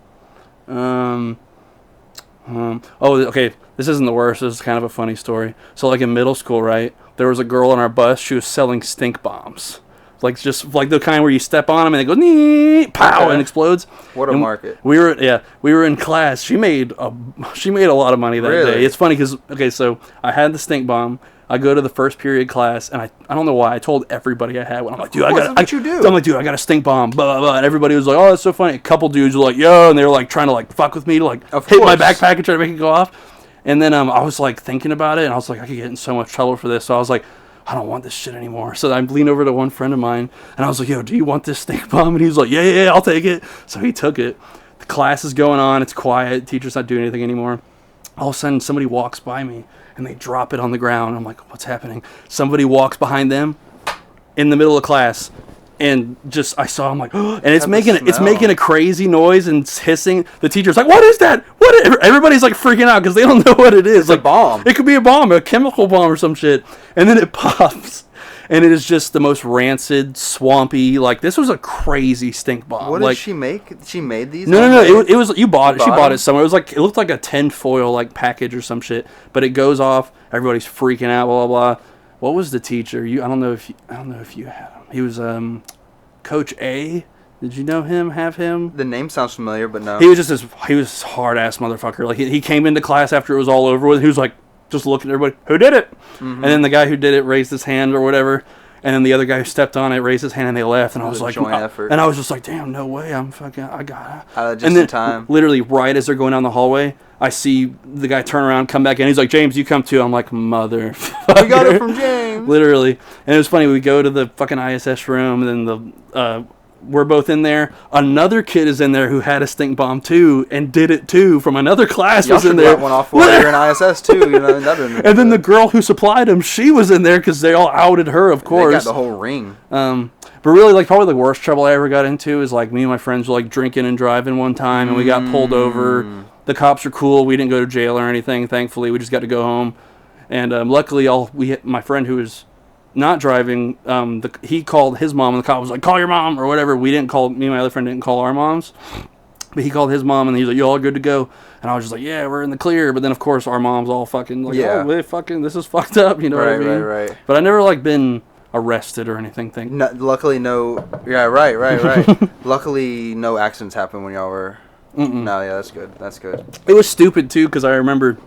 Okay. This isn't the worst. This is kind of a funny story. So, like, in middle school, right? There was a girl on our bus. She was selling stink bombs. Like, just like the kind where you step on them and they go, nee, pow, and explodes. What a market. We were in class. She made a lot of money that day. It's funny because, so I had the stink bomb. I go to the first period class, and I don't know why, I told everybody I had one. I'm like, dude, I'm like, dude, I got a stink bomb, blah, blah, blah. And everybody was like, oh, that's so funny. A couple dudes were like, yo, and they were like trying to like fuck with me to like hit my backpack and try to make it go off. And then I was like thinking about it, and I was like, I could get in so much trouble for this. So I was like, I don't want this shit anymore. So I leaned over to one friend of mine, and I was like, yo, do you want this stink bomb? And he was like, yeah, I'll take it. So he took it. The class is going on. It's quiet. Teacher's not doing anything anymore. All of a sudden, somebody walks by me, and they drop it on the ground. I'm like, what's happening? Somebody walks behind them in the middle of class, and just I saw him like, and it's making a crazy noise and it's hissing. The teacher's like, what is that? Everybody's like freaking out because they don't know what it is. It's like a bomb. It could be a bomb, a chemical bomb or some shit. And then it pops, and it is just the most rancid, swampy. Like, this was a crazy stink bomb. What did she make? She made these? No. It was you bought it. She bought it somewhere. It looked like a tin foil like package or some shit. But it goes off. Everybody's freaking out. Blah blah blah. What was the teacher? I don't know if you had him. He was Coach A. Did you know him? Have him? The name sounds familiar, but no. He was just he was hard ass motherfucker. Like, he came into class after it was all over with. He was like just looking at everybody. Who did it? Mm-hmm. And then the guy who did it raised his hand or whatever. And then the other guy who stepped on it raised his hand, and they left. And I was like, and I was just like, damn, no way. I got it. Just in time. Literally right as they're going down the hallway, I see the guy turn around, come back in. He's like, James, you come too. I'm like, motherfucker. We got it from James. Literally. And it was funny. We go to the fucking ISS room, and then we're both in there. Another kid is in there who had a stink bomb too and did it too from another class. Y'all was in there. Let one off while you're in ISS too. You know, and then the girl who supplied him, she was in there because they all outed her, of course. They got the whole ring. But really, like, probably the worst trouble I ever got into is like me and my friends were like drinking and driving one time, and we got pulled over. The cops are cool. We didn't go to jail or anything. Thankfully, we just got to go home. And luckily, my friend who was not driving, he called his mom, and the cop was like, call your mom or whatever. Me and my other friend didn't call our moms, but he called his mom, and he was like, you all good to go? And I was just like, yeah, we're in the clear. But then of course our mom's all fucking like, this is fucked up, you know what I mean? Right. But I never like been arrested or anything. Luckily no. Yeah, right. Luckily no accidents happened when y'all were. No, yeah, that's good. It was stupid too, because I remember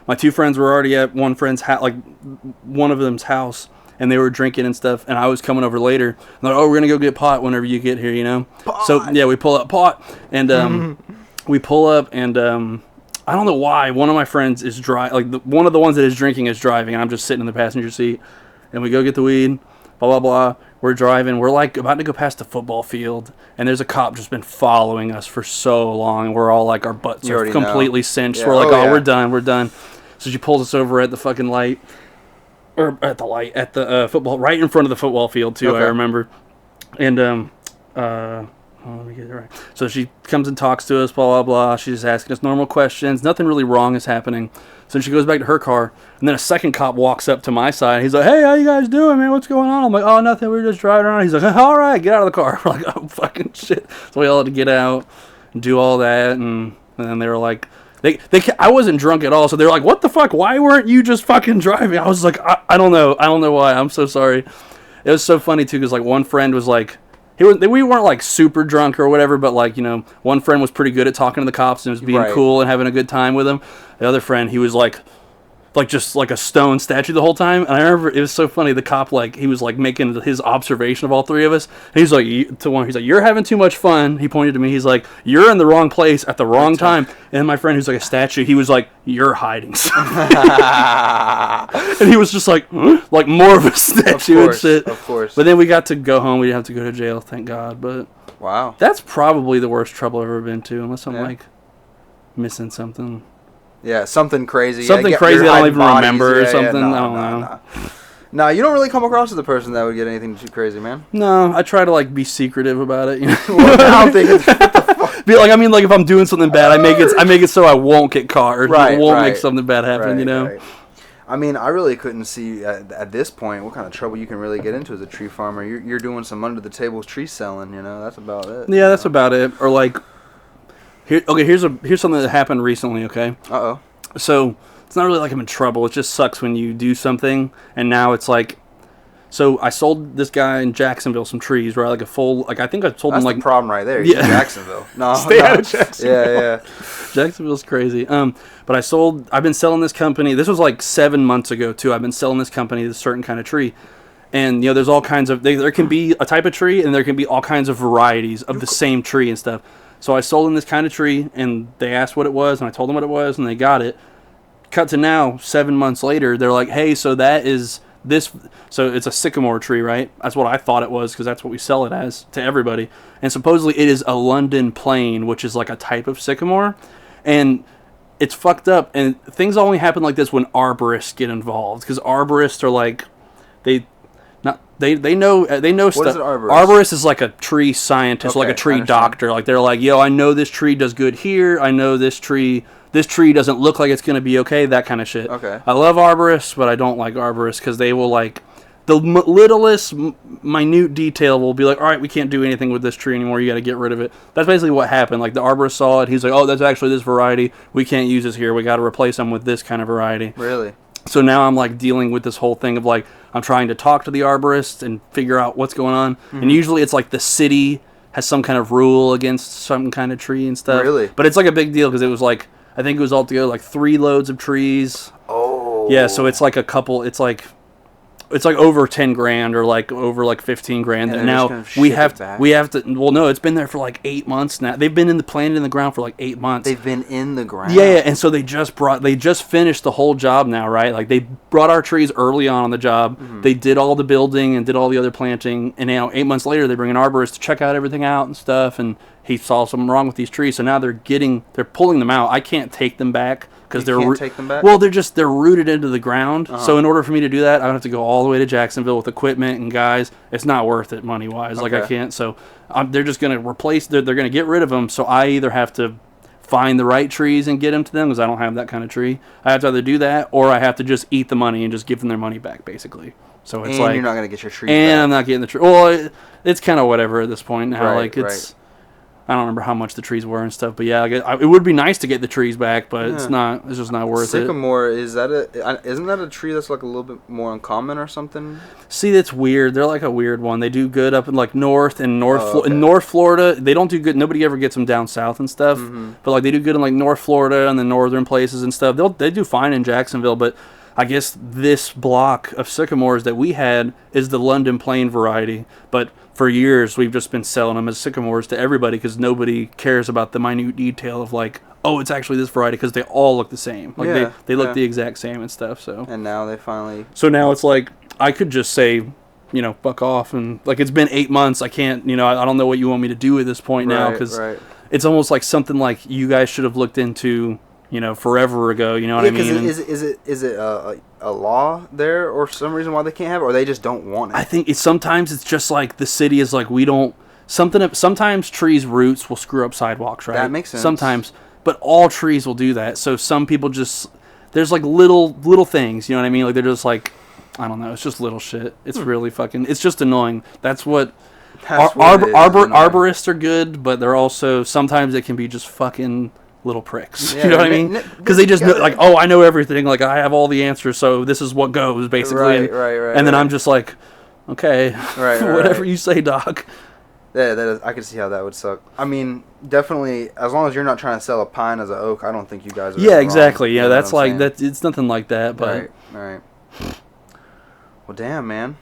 my two friends were already at one friend's house, like one of them's house, and they were drinking and stuff, and I was coming over later. And they're like, oh, we're going to go get pot whenever you get here, you know? Pot. So, yeah, we pull up pot, and we pull up, and I don't know why, one of my friends is one of the ones that is drinking is driving, and I'm just sitting in the passenger seat, and we go get the weed, blah, blah, blah. We're driving. We're like about to go past the football field, and there's a cop just been following us for so long, and we're all like, our butts are completely cinched. Yeah. We're like, we're done. So she pulls us over at the fucking light, or at the football, right in front of the football field too. Okay. I remember, and let me get it right. So she comes and talks to us, blah blah blah. She's just asking us normal questions. Nothing really wrong is happening. So she goes back to her car, and then a second cop walks up to my side. He's like, hey, how you guys doing, man? What's going on? I'm like, oh, nothing. We're just driving around. He's like, all right, get out of the car. We're like, oh, fucking shit. So we all had to get out and do all that, and then they were like, I wasn't drunk at all, so they were like, what the fuck? Why weren't you just fucking driving? I was like, I don't know. I don't know why. I'm so sorry. It was so funny, too, because, like, one friend was like, we weren't like super drunk or whatever, but like, you know, one friend was pretty good at talking to the cops and was being cool and having a good time with them. The other friend, he was like just like a stone statue the whole time. And I remember it was so funny. The cop, like, he was like making his observation of all three of us. And he's like, he's like, you're having too much fun. He pointed to me. He's like, you're in the wrong place at the wrong time. And my friend, who's like a statue, he was like, you're hiding. And he was just like more of a statue and shit. Of course. But then we got to go home. We didn't have to go to jail, thank God. But wow, that's probably the worst trouble I've ever been to, unless I'm like missing something. Yeah, something crazy. Something crazy I don't even remember or something. I don't know. No, you don't really come across as a person that would get anything too crazy, man. No, I try to like be secretive about it. You know? Well, now I'm thinking, what the fuck? Be like, I mean, like if I'm doing something bad, I make it so I won't get caught or won't make something bad happen. You know. Right. I mean, I really couldn't see at this point what kind of trouble you can really get into as a tree farmer. You're doing some under the table tree selling. You know, that's about it. Yeah, that's about it. Or like. Here's something that happened recently, okay? Uh-oh. So, it's not really like I'm in trouble. It just sucks when you do something, and now it's like... So, I sold this guy in Jacksonville some trees, right? Like a full... Like, I think I told him, like... That's the problem right there. Yeah. Jacksonville. No, Stay out of Jacksonville. Yeah. Jacksonville's crazy. But I've been selling this company... This was like 7 months ago, too. I've been selling this company this certain kind of tree. And, you know, there's all kinds of... There can be a type of tree, and there can be all kinds of varieties of the same tree and stuff. So I sold them this kind of tree, and they asked what it was, and I told them what it was, and they got it. Cut to now, 7 months later, they're like, hey, so that is this... So it's a sycamore tree, right? That's what I thought it was, because that's what we sell it as to everybody. And supposedly it is a London plane, which is like a type of sycamore. And it's fucked up, and things only happen like this when arborists get involved, because arborists are like... They know stuff. What is an arborist? Arborist is like a tree scientist, like a tree doctor. Like they're like, yo, I know this tree does good here. I know this tree doesn't look like it's gonna be okay. That kind of shit. Okay. I love arborists, but I don't like arborists because they will like the littlest minute detail will be like, all right, we can't do anything with this tree anymore. You got to get rid of it. That's basically what happened. Like the arborist saw it. He's like, oh, that's actually this variety. We can't use this here. We got to replace them with this kind of variety. Really? So now I'm like dealing with this whole thing of like I'm trying to talk to the arborist and figure out what's going on. Mm-hmm. And usually it's like the city has some kind of rule against some kind of tree and stuff. Really? But it's like a big deal because it was like, I think it was altogether like 3 loads of trees. Oh. Yeah, so it's like a couple, it's like over 10 grand or like over like 15 grand. And now we have to, well, no, it's been there for like 8 months now. They've been planted in the ground for like 8 months. They've been in the ground. Yeah, and so they just finished the whole job now, right? Like they brought our trees early on the job. Mm-hmm. They did all the building and did all the other planting. And now 8 months later, they bring an arborist to check out everything out and stuff. And he saw something wrong with these trees. So now they're pulling them out. I can't take them back. Because take them back? Well, they're rooted into the ground. Uh-huh. So in order for me to do that, I would have to go all the way to Jacksonville with equipment and guys. It's not worth it money wise. Okay. Like I can't. So they're just going to replace. They're going to get rid of them. So I either have to find the right trees and get them to them because I don't have that kind of tree. I have to either do that or I have to just eat the money and just give them their money back, basically. So it's like you're not going to get your tree. And back. I'm not getting the tree. Well, it's kind of whatever at this point now. Right, like it's. Right. I don't remember how much the trees were and stuff, but yeah, it would be nice to get the trees back, but it's not. It's just not worth Sycamore, isn't that a tree that's like a little bit more uncommon or something? See, that's weird. They're like a weird one. They do good up in like in North Florida. They don't do good. Nobody ever gets them down south and stuff, but like they do good in like North Florida and the northern places and stuff. They do fine in Jacksonville, but I guess this block of sycamores that we had is the London Plain variety, but for years we've just been selling them as sycamores to everybody because nobody cares about the minute detail of like, oh, it's actually this variety because they all look the same. Like they look the exact same and stuff. So and now they finally. So now it's like I could just say, you know, fuck off and like it's been 8 months. I can't, you know, I don't know what you want me to do at this point now because it's almost like something like you guys should have looked into. You know, forever ago. You know what I mean? Is it a law there, or some reason why they can't have it, or they just don't want it? I think sometimes it's just like the city is like we don't. Sometimes trees' roots will screw up sidewalks, right? That makes sense. Sometimes, but all trees will do that. So some people just there's like little things. You know what I mean? Like they're just like I don't know. It's just little shit. It's really fucking. It's just annoying. That's what. Arborists are good, but they're also sometimes it can be just fucking. Little pricks, you know what I mean? Because they just know, like, oh, I know everything. Like, I have all the answers, so this is what goes, basically. Right. And then I'm just like, okay, whatever you say, doc. Yeah, that is, I can see how that would suck. I mean, definitely, as long as you're not trying to sell a pine as an oak, I don't think you guys are. Yeah, exactly. Wrong, yeah, you know that's like that. It's nothing like that. But right. Well, damn, man.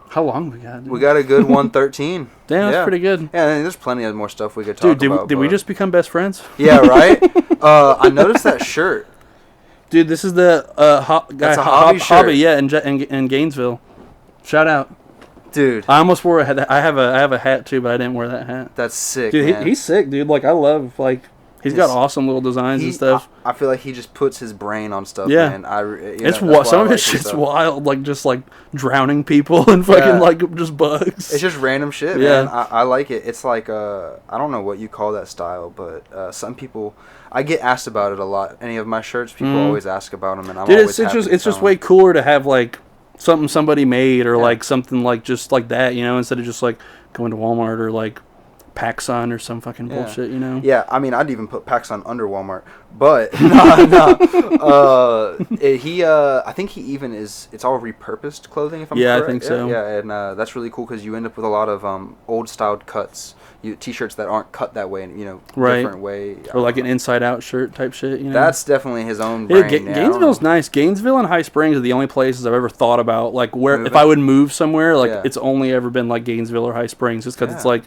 How long we got? Dude? We got a good 113. Damn, that's pretty good. Yeah, and there's plenty of more stuff we could talk about. Did we just become best friends? Yeah, right. I noticed that shirt. Dude, this is the That's a hobby shirt. Hobby, yeah, in Gainesville. Shout out. Dude, I almost wore a hat. I have a hat too, but I didn't wear that hat. That's sick, dude. Man. He's sick, dude. Like I love he's got awesome little designs and stuff. I feel like he just puts his brain on stuff. Yeah, man. It's some of his shit's wild, like just like drowning people and fucking like just bugs. It's just random shit, man. I like it. It's like I don't know what you call that style, but some people. I get asked about it a lot. Any of my shirts, people always ask about them, and I'm always happy it's just way cooler to have like something somebody made or like something like just like that, you know, instead of just like going to Walmart or like PacSun or some fucking bullshit, you know. Yeah, I mean, I'd even put PacSun under Walmart, but I think he even is. It's all repurposed clothing, if I'm correct. I think so. Yeah, and that's really cool because you end up with a lot of old styled cuts. T-shirts that aren't cut that way, you know, different way. Or like an inside-out shirt type shit, you know? That's definitely his own brand. Gainesville's nice. Gainesville and High Springs are the only places I've ever thought about, like, where if I would move somewhere, like, it's only ever been, like, Gainesville or High Springs, just because it's, like,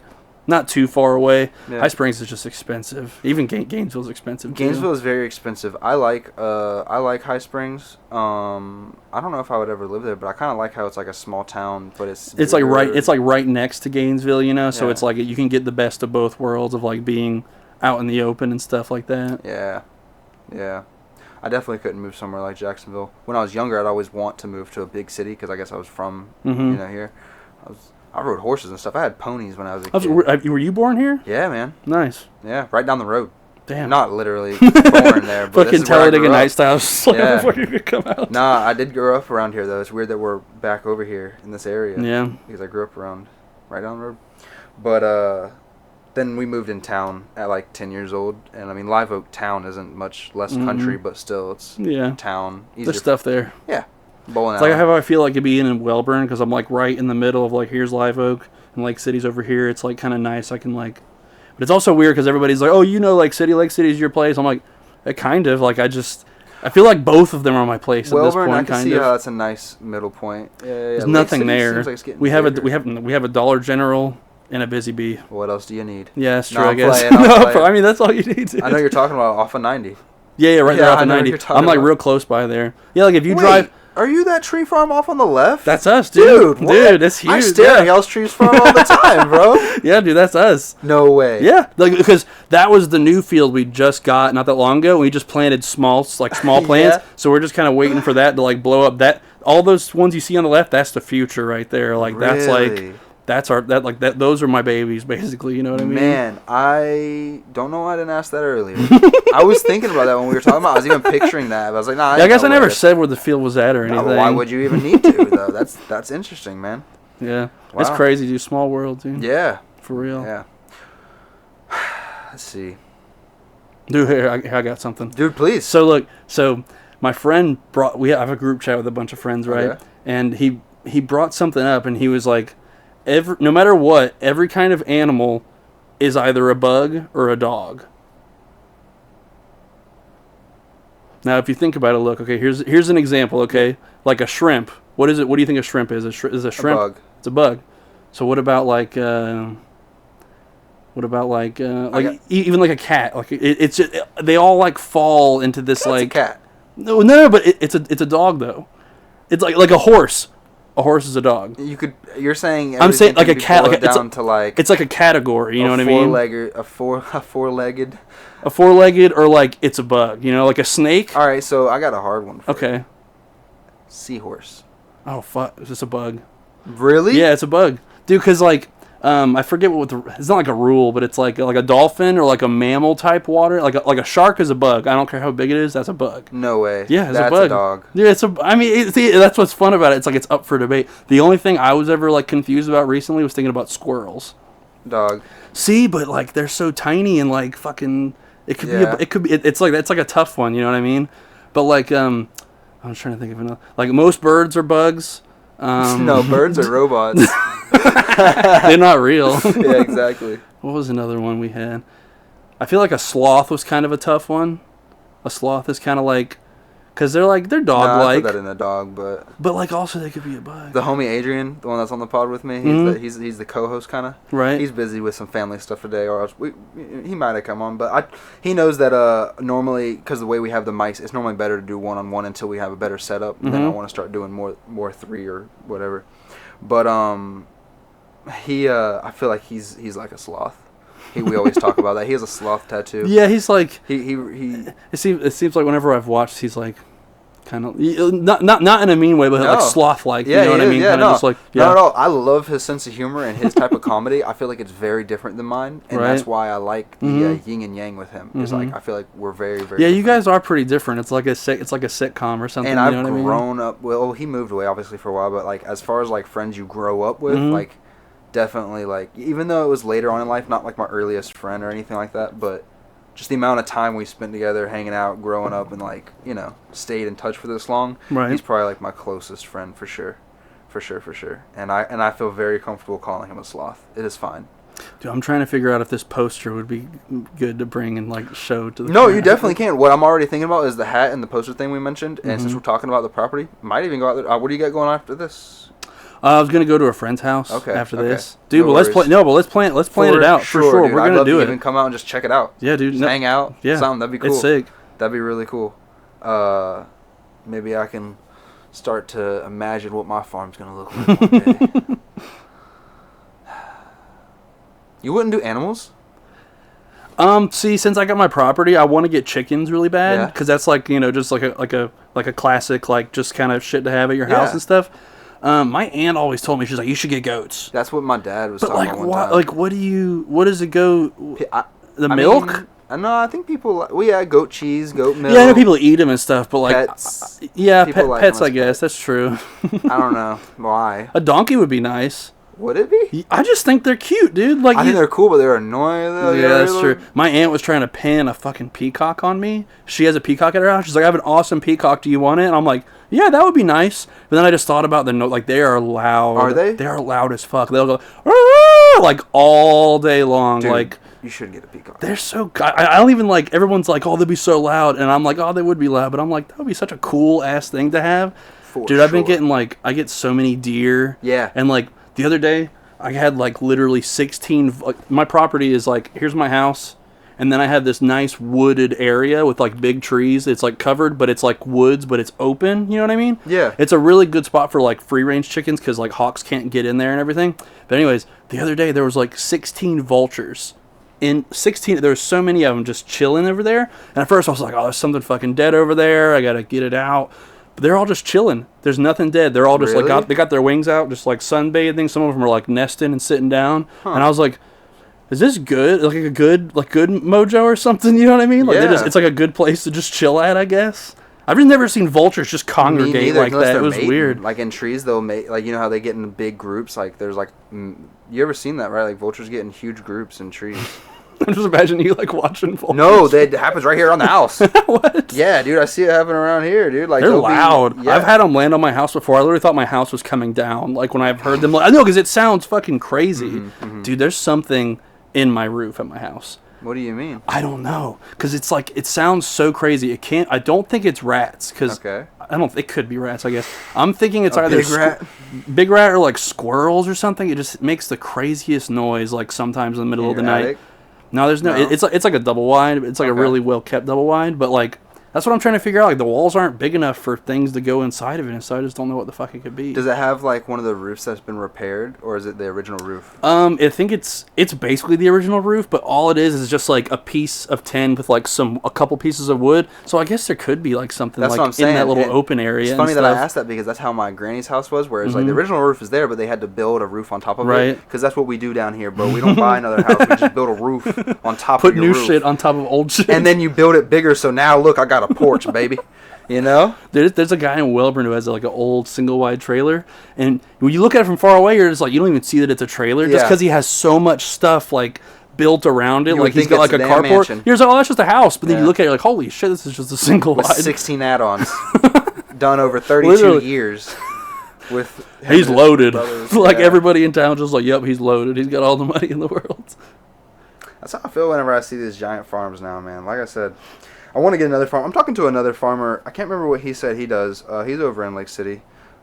not too far away. Yeah. High Springs is just expensive. Even Gainesville's expensive, too. Gainesville is very expensive. I like High Springs. I don't know if I would ever live there, but I kind of like how it's like a small town, but it's like right next to Gainesville, you know. So it's like you can get the best of both worlds of like being out in the open and stuff like that. Yeah. I definitely couldn't move somewhere like Jacksonville. When I was younger, I'd always want to move to a big city because I guess I was from here. I rode horses and stuff. I had ponies when I was a kid. Were you born here? Yeah, man. Nice. Yeah, right down the road. Damn. Not literally born there, but fucking Talladega Night style before you could come out. Nah, I did grow up around here though. It's weird that we're back over here in this area. Yeah. Because I grew up right down the road. But then we moved in town at like 10 years old, and I mean Live Oak town isn't much less country, but still it's town. There's stuff there. Yeah. Bowling it's like how I feel like it'd be in Wellburn because I'm like right in the middle of like here's Live Oak and Lake City's over here. It's like kind of nice. I can like. But it's also weird because everybody's like, oh, you know, like Lake City's your place. I'm like, kind of. Like, I feel like both of them are my place at this point, I can see how that's a nice middle point. Yeah. There's nothing there. Like we have a Dollar General and a Busy Bee. What else do you need? Yeah, that's true, I guess. I mean, that's all you need. I know you're talking about off of 90. Yeah, right there off of 90. I'm like real close by there. Yeah, like if you drive... Are you that tree farm off on the left? That's us, dude. Dude, that's huge. I stare at y'all's trees farm all the time, bro. Yeah, dude, that's us. No way. Yeah, like because that was the new field we just got not that long ago. We just planted small plants, so we're just kind of waiting for that to like blow up. That all those ones you see on the left, that's the future right there. Like really? Those are my babies, basically. You know what I mean? Man, I don't know why I didn't ask that earlier. I was thinking about that when we were talking about. I was even picturing that. But I was like, nah. I guess I never said where the field was at or anything. No, why would you even need to though? That's interesting, man. Yeah, wow. It's crazy, dude. Small world, dude. Yeah, for real. Yeah. Let's see, dude. Here, I got something. Dude, please. So look, my friend brought. I have a group chat with a bunch of friends, right? Okay. And he brought something up, and he was like. No matter what, every kind of animal is either a bug or a dog. Now, if you think about it, look, okay, here's an example, okay? Like a shrimp. What is it? What do you think a shrimp is? Is a shrimp? A bug. It's a bug. So what about like even like a cat? Like it's just, they all like fall into this like a cat. No, but it's a dog though. It's like a horse. A horse is a dog. You're saying. I'm saying like a cat. It's like a category. You know what I mean? A four-legged. A four-legged, or like it's a bug. You know, like a snake. All right, so I got a hard one. Okay. Seahorse. Oh fuck! Is this a bug? Really? Yeah, it's a bug, dude. Because like. I forget it's not like a rule, but it's like a dolphin or like a mammal type water. Like a shark is a bug. I don't care how big it is. That's a bug. No way. Yeah, that's a bug. A dog. Yeah, see, that's what's fun about it. It's like it's up for debate. The only thing I was ever like confused about recently was thinking about squirrels. Dog. See, but like they're so tiny and like fucking. It could be. It's like a tough one. You know what I mean? But like I'm trying to think of another. Like most birds are bugs. No, birds are robots. They're not real. Yeah, exactly. What was another one we had? I feel like a sloth was kind of a tough one. A sloth is kind of like, because they're dog-like. No, I put that in a dog, but like also they could be a bug. The homie Adrian, the one that's on the pod with me, he's the co-host kind of. Right. He's busy with some family stuff today, or else he might have come on, but he knows that normally, because the way we have the mics, it's normally better to do one-on-one until we have a better setup. And then I want to start doing more 3 or whatever. But I feel like he's like a sloth. We always talk about that. He has a sloth tattoo. Yeah, he's like he. It seems like whenever I've watched, he's like kind of not in a mean way, but like sloth-like. Yeah, you know what I mean? Yeah, kind of just like not at all. I love his sense of humor and his type of comedy. I feel like it's very different than mine, and that's why I like the yin and yang with him. It's like I feel like we're very very. Yeah, different. you guys are pretty different. It's like a sitcom or something. And I've you know grown up. Well, he moved away obviously for a while, but like as far as like friends you grow up with, like. Definitely, like, even though it was later on in life, not like my earliest friend or anything like that, but just the amount of time we spent together hanging out, growing up, and like, stayed in touch for this long. Right. He's probably like my closest friend for sure. And I feel very comfortable calling him a sloth. It is fine. Dude, I'm trying to figure out if this poster would be good to bring and like show to the. No, you definitely can. What I'm already thinking about is the hat and the poster thing we mentioned, and since we're talking about the property, might even go out there. What do you got going on after this? I was gonna go to a friend's house after this, dude. No let's plan it out for sure. Dude, We're I'd gonna love do to it. Even come out and just check it out. Yeah, dude. Just hang out. Yeah, something that'd be cool. It's sick. That'd be really cool. Maybe I can start to imagine what my farm's gonna look like one day. You wouldn't do animals? See, since I got my property, I want to get chickens really bad because that's like just like a classic like just kind of shit to have at your house and stuff. My aunt always told me, she's like, you should get goats. That's what my dad was talking about one time. Like, what does it go? The milk? No, I think people, goat cheese, goat milk. Yeah, I know people eat them and stuff, but like, pets. Pets, I guess, that's true. I don't know why. A donkey would be nice. Would it be? I just think they're cute, dude. Like, I think they're cool, but they're annoying. Yeah, that's true. My aunt was trying to pin a fucking peacock on me. She has a peacock at her house. She's like, I have an awesome peacock. Do you want it? And I'm like, yeah, that would be nice. But then I just thought about the note. Like, they are loud. Are they? They are loud as fuck. They'll go, "Arr!" like, all day long. Dude, like, you should get a peacock. They're so... I don't even like... Everyone's like, oh, they'd be so loud. And I'm like, oh, they would be loud. But I'm like, that would be such a cool-ass thing to have. Dude, I've been getting, like... I get so many deer. Yeah. And, like, the other day... I had like literally 16. My property is like, here's my house, and then I have this nice wooded area with like big trees. It's like covered, but it's like woods, but it's open. You know what I mean? Yeah. It's a really good spot for like free range chickens because like hawks can't get in there and everything. But anyways, the other day there was like 16 vultures. In 16, there was so many of them just chilling over there. And at first I was like, oh, there's something fucking dead over there. I gotta get it out. But they're all just chilling. There's nothing dead. They're all just like they got their wings out, just like sunbathing. Some of them are like nesting and sitting down. Huh. And I was like, is this good? Like a good mojo or something? You know what I mean? Like it's like a good place to just chill at, I guess. I've just never seen vultures just congregate like that. It was weird. Like in trees, they'll make like how they get in big groups. Like there's like you ever seen that, right? Like vultures get in huge groups in trees. I'm just imagining you like watching vultures. No, that happens right here on the house. What? Yeah, dude, I see it happening around here, dude. Like they're loud. I've had them land on my house before. I literally thought my house was coming down. Like when I've heard them. I know because it sounds fucking crazy, dude. There's something in my roof at my house. What do you mean? I don't know, because it's like it sounds so crazy. It can't. I don't think it's rats, because I don't. It could be rats, I guess. I'm thinking it's either big rat or like squirrels or something. It just makes the craziest noise, like sometimes in the middle of the night. No, there's no. It's like a double wide. It's like a really well kept double wide, but like. That's what I'm trying to figure out. Like, the walls aren't big enough for things to go inside of it, and so I just don't know what the fuck it could be. Does it have, like, one of the roofs that's been repaired, or is it the original roof? I think it's basically the original roof, but all it is just, like, a piece of tin with, like, a couple pieces of wood. So I guess there could be, like, something, that's like, in that little open area. It's funny that I asked that, because that's how my granny's house was, whereas, like, the original roof is there, but they had to build a roof on top of it. Because that's what we do down here, bro. We don't buy another house. We just build a roof on top of your roof. Put new shit on top of old shit. And then you build it bigger, so now, look, I got a porch, baby. You know, there's a guy in Welborn who has like an old single wide trailer, and when you look at it from far away, you're just like, you don't even see that it's a trailer, just because he has so much stuff like built around it. Like he's got like a carport. You're just like, oh, that's just a house, but then you look at it like, holy shit, this is just a single wide. 16 add-ons done over 32 years. with he's loaded. Like yeah. everybody in town just like, yep, he's loaded. He's got all the money in the world. That's how I feel whenever I see these giant farms now, man. Like I said, I want to get another farm. I'm talking to another farmer. I can't remember what he said he does. He's over in Lake City.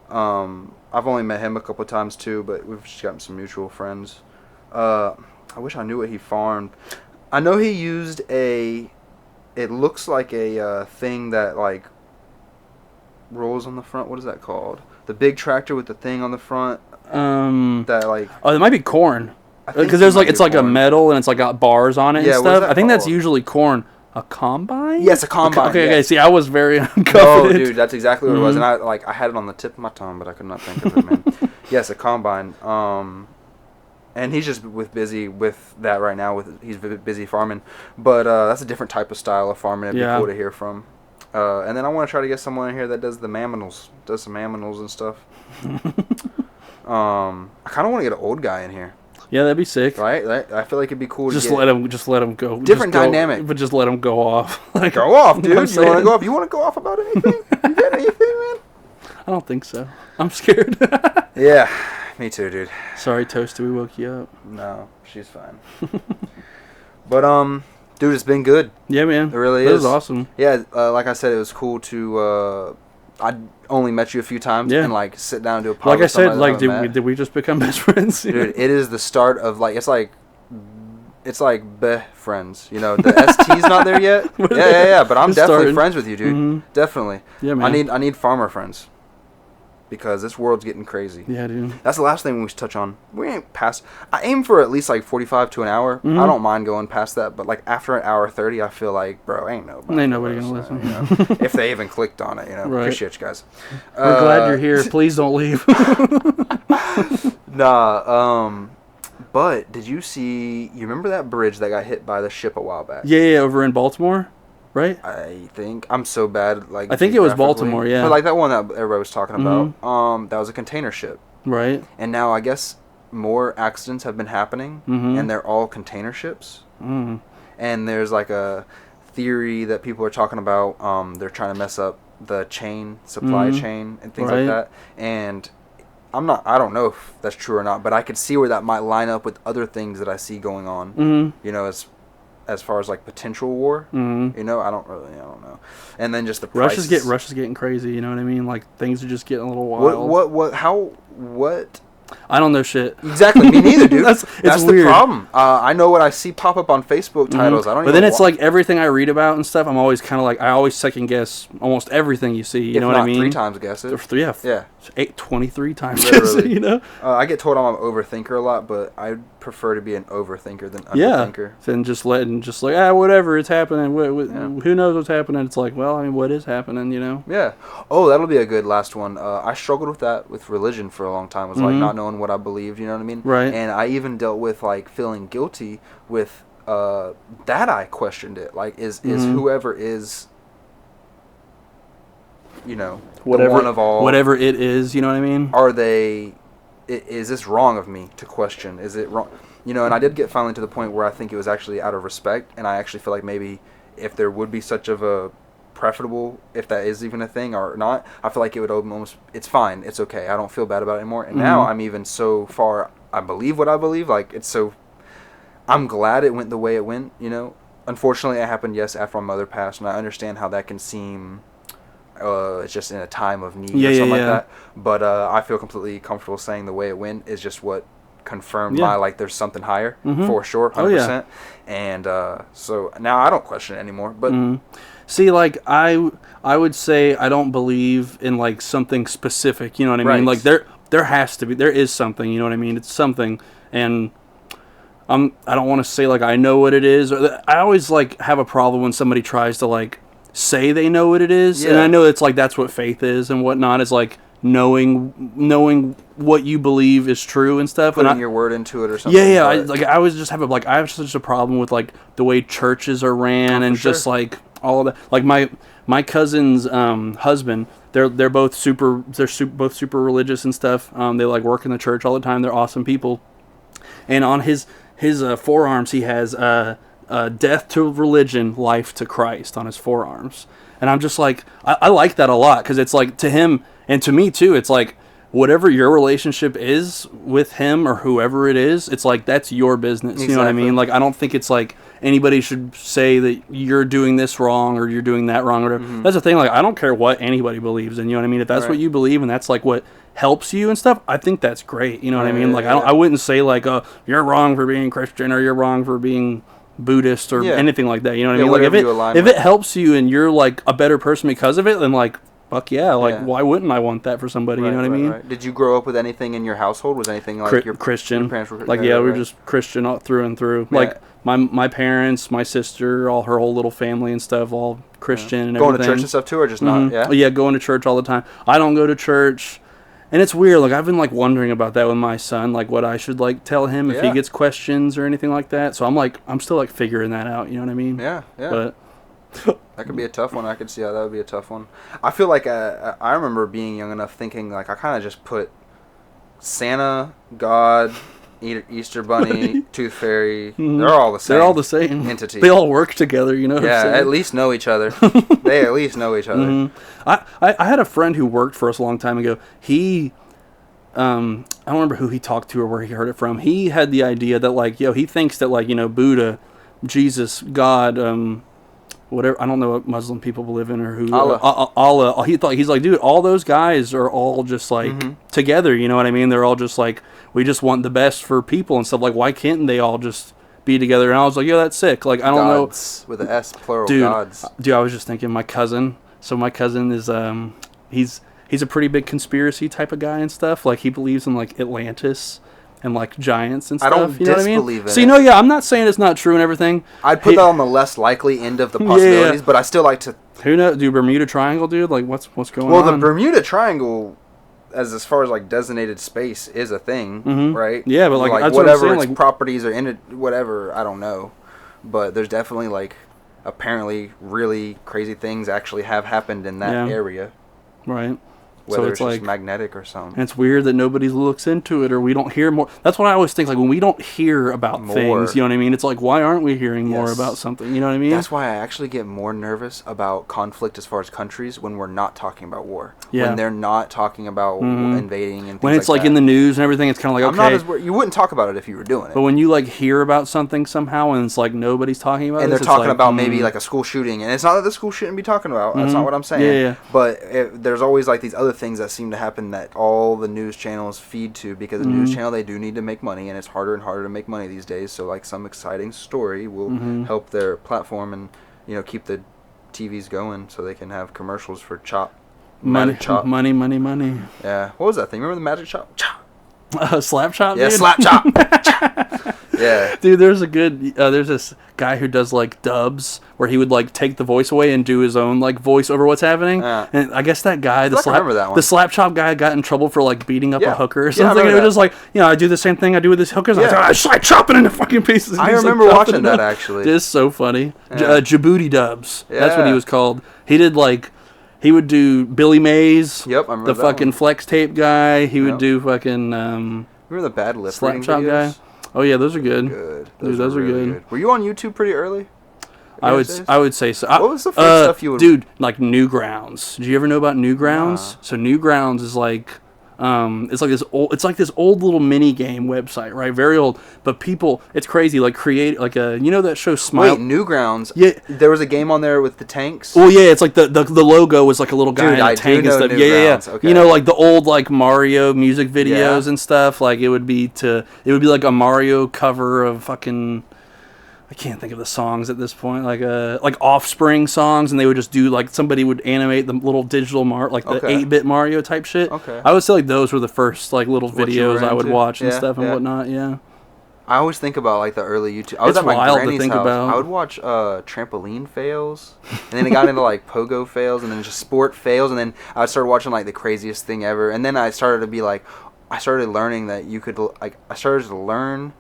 I've only met him a couple times too, but we've just gotten some mutual friends. I wish I knew what he farmed. I know he used it looks like a thing that like rolls on the front. What is that called? The big tractor with the thing on the front. That like. Oh, it might be corn. Because there's like, it's like corn. A metal and it's like got bars on it and stuff. I think that's usually corn. A combine? Yes, a combine. Okay. See, I was very unconfident. Oh, dude, that's exactly what it was. And I had it on the tip of my tongue, but I could not think of it, man. Yes, a combine. And he's just busy with that right now. He's busy farming. But that's a different type of style of farming. It'd be cool to hear from. And then I want to try to get someone in here that does the mamminals. Does some mamminals and stuff. I kind of want to get an old guy in here. Yeah, that'd be sick. Right? I feel like it'd be cool. Just let him go. Different dynamic, but just let him go off. Like, go off, dude. You want to go off? You want to go off about anything? You got anything, man? I don't think so. I'm scared. Yeah, me too, dude. Sorry, Toasty, we woke you up. No, she's fine. But dude, it's been good. Yeah, man. It really is. It was awesome. Yeah, like I said, it was cool to. I only met you a few times and like sit down and do a podcast. Like I said, like did we just become best friends? Dude, it is the start of like it's like beh friends. You know, the ST's not there yet. Yeah. But I'm definitely friends with you, dude. Mm-hmm. Definitely. Yeah, man. I need farmer friends. Because this world's getting crazy. Yeah, dude. That's the last thing we should touch on. We ain't past. I aim for at least like 45 to an hour. Mm-hmm. I don't mind going past that, but like after an hour 30, I feel like, bro, ain't nobody gonna listen. You know? If they even clicked on it, you know. Right. Appreciate you guys. We're glad you're here. Please don't leave. Nah. But did you see? You remember that bridge that got hit by the ship a while back? Yeah, over in Baltimore. Right? I think I'm so bad. Like I think it was Baltimore, yeah. But like that one that everybody was talking about. That was a container ship. Right. And now I guess more accidents have been happening, and they're all container ships. Mm. And there's like a theory that people are talking about. They're trying to mess up the supply chain, and things like that. And I don't know if that's true or not, but I could see where that might line up with other things that I see going on. Mm-hmm. You know, as far as like potential war, you know, I don't know. And then just the prices. Russia's getting crazy. You know what I mean? Like things are just getting a little wild. What? I don't know shit. Exactly, me neither, dude. That's the weird. problem. I know what I see pop up on Facebook titles. I don't. But then it's like everything I read about and stuff. I'm always kind of like I always second guess almost everything you see. You know what I mean? 3 times guess it. Yeah. 23 times guess it. You know. I get told I'm an overthinker a lot, but I prefer to be an overthinker than underthinker. Yeah. Then just whatever, it's happening. Who knows what's happening? It's like, well, I mean, what is happening? You know. Yeah. Oh, that'll be a good last one. I struggled with that with religion for a long time. It was like not knowing what I believed. You know what I mean? Right. And I even dealt with like feeling guilty with that. I questioned it. Like, is whoever is, you know, whatever, the one of all, whatever it is, you know what I mean? Are they? Is this wrong of me to question? Is it wrong? You know, and I did get finally to the point where I think it was actually out of respect, and I actually feel like maybe if there would be such of a preferable, if that is even a thing or not, I feel like it would almost, it's fine, it's okay, I don't feel bad about it anymore. And now I'm even so far, I believe what I believe, like it's so, I'm glad it went the way it went, you know. Unfortunately it happened, yes, after my mother passed, and I understand how that can seem, it's just in a time of need or something like that. But I feel completely comfortable saying the way it went is just what confirmed my, like, there's something higher, for sure, 100%. And so now I don't question it anymore. But see, like, I would say I don't believe in, like, something specific, you know what I mean? Like, there has to be, there is something, you know what I mean? It's something, and I don't want to say, like, I know what it is. I always, like, have a problem when somebody tries to, like, say they know what it is. And I know it's, like, that's what faith is and whatnot, is, like, knowing what you believe is true and stuff. Putting your word into it or something. Yeah. I have such a problem with, like, the way churches are ran and just, like, all of that. Like, my cousin's husband, they're both super religious and stuff. They, like, work in the church all the time. They're awesome people. And on his forearms, he has death to religion, life to Christ on his forearms. And I'm just like, I like that a lot, because it's like, to him and to me too, it's like, whatever your relationship is with him or whoever it is, it's like, that's your business. Exactly. You know what I mean? Like, I don't think it's like anybody should say that you're doing this wrong or you're doing that wrong or whatever. Mm-hmm. That's the thing. Like, I don't care what anybody believes in. You know what I mean? If that's what you believe and that's like what helps you and stuff, I think that's great. You know what I mean? Like, I wouldn't say like, oh, you're wrong for being Christian or you're wrong for being Buddhist or anything like that. You know what I mean? Like, if it helps you and you're like a better person because of it, then like, fuck yeah, like why wouldn't I want that for somebody? You know what I mean? Right. Did you grow up with anything in your household? Was anything like your Christian? Your parents were like we were just Christian all through and through. Yeah. Like my parents, my sister, all her whole little family and stuff, all Christian and everything. Going to church and stuff too, or just not? Yeah, going to church all the time. I don't go to church. And it's weird, like, I've been, like, wondering about that with my son, like, what I should, like, tell him if he gets questions or anything like that. So I'm still, like, figuring that out, you know what I mean? Yeah. But that could be a tough one. I could see how that would be a tough one. I feel like I remember being young enough thinking, like, I kind of just put Santa, God, Easter Bunny, Tooth Fairy, they're all the same. They're all the same entity. They all work together, you know what I'm saying? At least know each other. They at least know each other. Mm-hmm. I had a friend who worked for us a long time ago. He, I don't remember who he talked to or where he heard it from. He had the idea that, like, he thinks that, like, Buddha, Jesus, God, whatever, I don't know what Muslim people believe in or who. Allah. He's like, dude, all those guys are all just, like, together, you know what I mean? They're all just, like, we just want the best for people and stuff. Like, why can't they all just be together? And I was like, yo, that's sick. Like, I don't gods, know. With an S, plural, dude, gods. Dude, I was just thinking my cousin. So my cousin is, he's a pretty big conspiracy type of guy and stuff. Like, he believes in, like, Atlantis and, like, giants and stuff. I don't disbelieve in it. So, I'm not saying it's not true and everything. I'd put that on the less likely end of the possibilities, but I still like to... Who knows? Dude, Bermuda Triangle, dude? Like, what's going on? Well, the Bermuda Triangle... As far as like designated space is a thing, right? Yeah, but like whatever its properties are in it, whatever, I don't know. But there's definitely like apparently really crazy things actually have happened in that area, right? Whether it's like just magnetic or something. And it's weird that nobody looks into it or we don't hear more. That's what I always think. Like when we don't hear about things, you know what I mean? It's like, why aren't we hearing more about something? You know what I mean? That's why I actually get more nervous about conflict as far as countries when we're not talking about war. Yeah. When they're not talking about invading and things when it's like in the news and everything, it's kind of like, okay. You wouldn't talk about it if you were doing it. But when you like hear about something somehow and it's like nobody's talking about it. And they're talking about maybe like a school shooting. And it's not that the school shouldn't be talking about. That's not what I'm saying. Yeah. But there's always like these other things that seem to happen that all the news channels feed to because the news channel, they do need to make money and it's harder and harder to make money these days. So like some exciting story will help their platform and keep the TVs going so they can have commercials for money. Yeah. What was that thing? Remember the magic chop? Slap chop? Yeah, dude? slap chop. Yeah. Dude, there's this guy who does like dubs where he would like take the voice away and do his own like voice over what's happening. And I guess that guy, the slap chop guy, got in trouble for like beating up a hooker or something. And it was just like, I do the same thing I do with this hookers. I slap chopping into fucking pieces. I remember watching that actually. It is so funny. Djibouti dubs. Yeah. That's what he was called. He did like. He would do Billy Mays. Yep, I remember the fucking flex tape guy. He would do fucking. Remember the bad lip slap chop videos? Guy. Oh yeah, those are good. Those are really good. Were you on YouTube pretty early? I would say so. What was the first stuff you would? Dude, like Newgrounds. Did you ever know about Newgrounds? So Newgrounds is like. It's like this old little mini game website, right? Very old, but people, it's crazy. Like create like a, that show Smile. Wait, Newgrounds. Yeah, there was a game on there with the tanks. Well, yeah, it's like the logo was like a little guy in a tank and stuff. Yeah. Okay. Like the old like Mario music videos and stuff. Like it would be like a Mario cover of fucking. I can't think of the songs at this point, like Offspring songs, and they would just do like somebody would animate the little digital the 8-bit Mario type shit. Okay. I would say like those were the first like little videos I would watch and stuff and whatnot. Yeah. I always think about like the early YouTube. I was at my granny's house. I would watch trampoline fails, and then it got into like pogo fails, and then just sport fails, and then I started watching like the craziest thing ever, and then I started to be like, I started learning that you could like I started to learn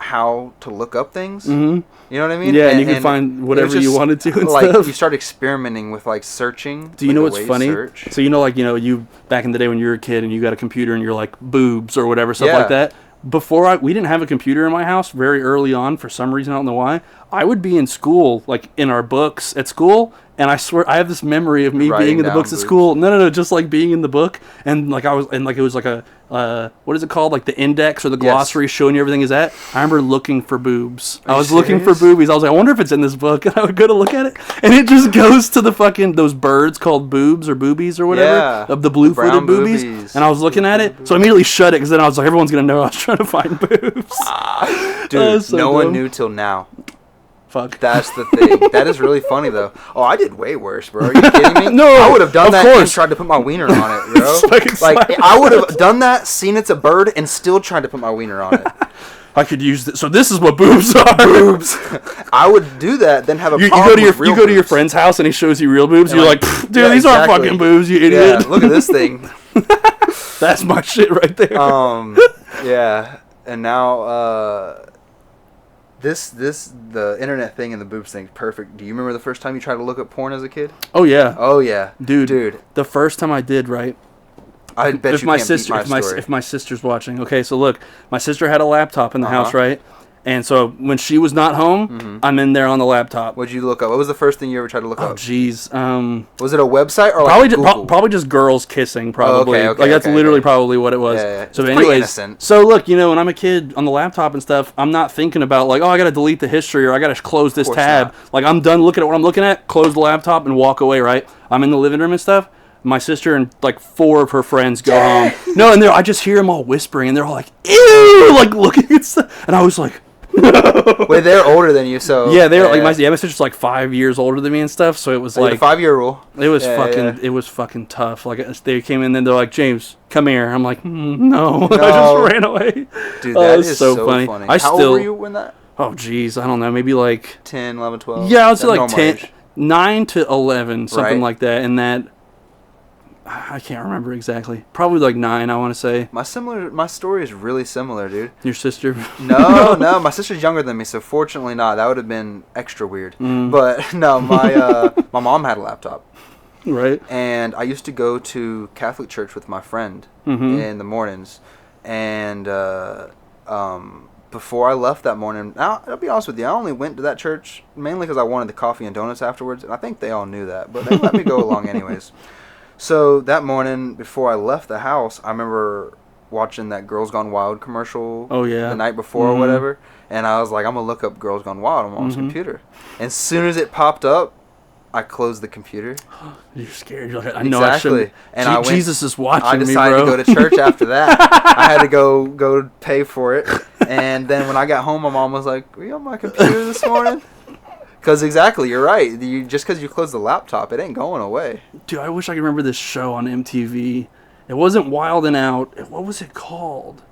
how to look up things. You know what I mean? Yeah, and you can find whatever you wanted to and like stuff. You start experimenting with like searching. Do you know what's funny? So you back in the day when you were a kid and you got a computer and you're like boobs or whatever stuff like that. we didn't have a computer in my house very early on for some reason. I don't know why. I would be in school, like in our books at school, and I swear I have this memory of me being in the books at school. No, just like being in the book, and like it was like a what is it called? Like the index or the glossary showing you everything is at. I remember looking for boobs. I was looking for boobies. I was like, I wonder if it's in this book, and I would go to look at it, and it just goes to the fucking those birds called boobs or boobies or whatever of the blue-footed boobies. And I was looking at it, so I immediately shut it because then I was like, everyone's gonna know I was trying to find boobs. Dude, so no one knew till now. Fuck. That's the thing. That is really funny, though. Oh, I did way worse, bro. Are you kidding me? No, I would have done that course. and tried to put my wiener on it, bro. Like, I would have done that, seen it's a bird, and still tried to put my wiener on it. I could use this. So this is what boobs are. Boobs. I would do that, then have a you go to your friend's house and he shows you real boobs. And you're like, dude, these aren't fucking boobs, you idiot. Yeah, look at this thing. That's my shit right there. Yeah, and now the internet thing and the boobs thing is perfect. Do you remember the first time you tried to look up porn as a kid? Oh yeah. Oh yeah, dude. The first time I did, right? I bet if you can't beat my story. If my sister's watching, okay. So look, my sister had a laptop in the house, right? And so when she was not home, I'm in there on the laptop. What'd you look up? What was the first thing you ever tried to look up? Oh, jeez. Was it a website or probably just girls kissing? Probably. Okay, like that's literally probably what it was. Yeah. So anyways, so look, when I'm a kid on the laptop and stuff, I'm not thinking about like, oh, I gotta delete the history or I gotta close this tab. Like I'm done looking at what I'm looking at, close the laptop and walk away. Right? I'm in the living room and stuff. My sister and like 4 of her friends go home. No, and I just hear them all whispering and they're all like, ew, like looking at stuff, and I was like. Wait, they're older than you, so yeah, they're like my sister's like 5 years older than me and stuff, so it was like the 5-year rule. It was it was fucking tough. Like they came in and they're like, James, come here. I'm like, no. I just ran away. Dude, that is so funny. How old were you when that? Oh geez, I don't know, maybe like 10, 11, 12. Yeah, I would say like 10, 9 to 11, something like that, and that. I can't remember exactly. Probably like 9, I want to say. My story is really similar, dude. Your sister? No, my sister's younger than me, so fortunately not. That would have been extra weird. But no, my mom had a laptop. Right. And I used to go to Catholic church with my friend in the mornings. And before I left that morning, I'll be honest with you, I only went to that church mainly because I wanted the coffee and donuts afterwards. And I think they all knew that, but they let me go along anyways. So that morning, before I left the house, I remember watching that Girls Gone Wild commercial the night before or whatever. And I was like, I'm going to look up Girls Gone Wild on Mom's computer. And as soon as it popped up, I closed the computer. You're scared. You're like, I know I shouldn't. And Jesus is watching me, bro. I decided to go to church after that. I had to go pay for it. And then when I got home, my mom was like, were you on my computer this morning? Because exactly, you're right. Just because you close the laptop, it ain't going away. Dude, I wish I could remember this show on MTV. It wasn't Wild and Out. What was it called?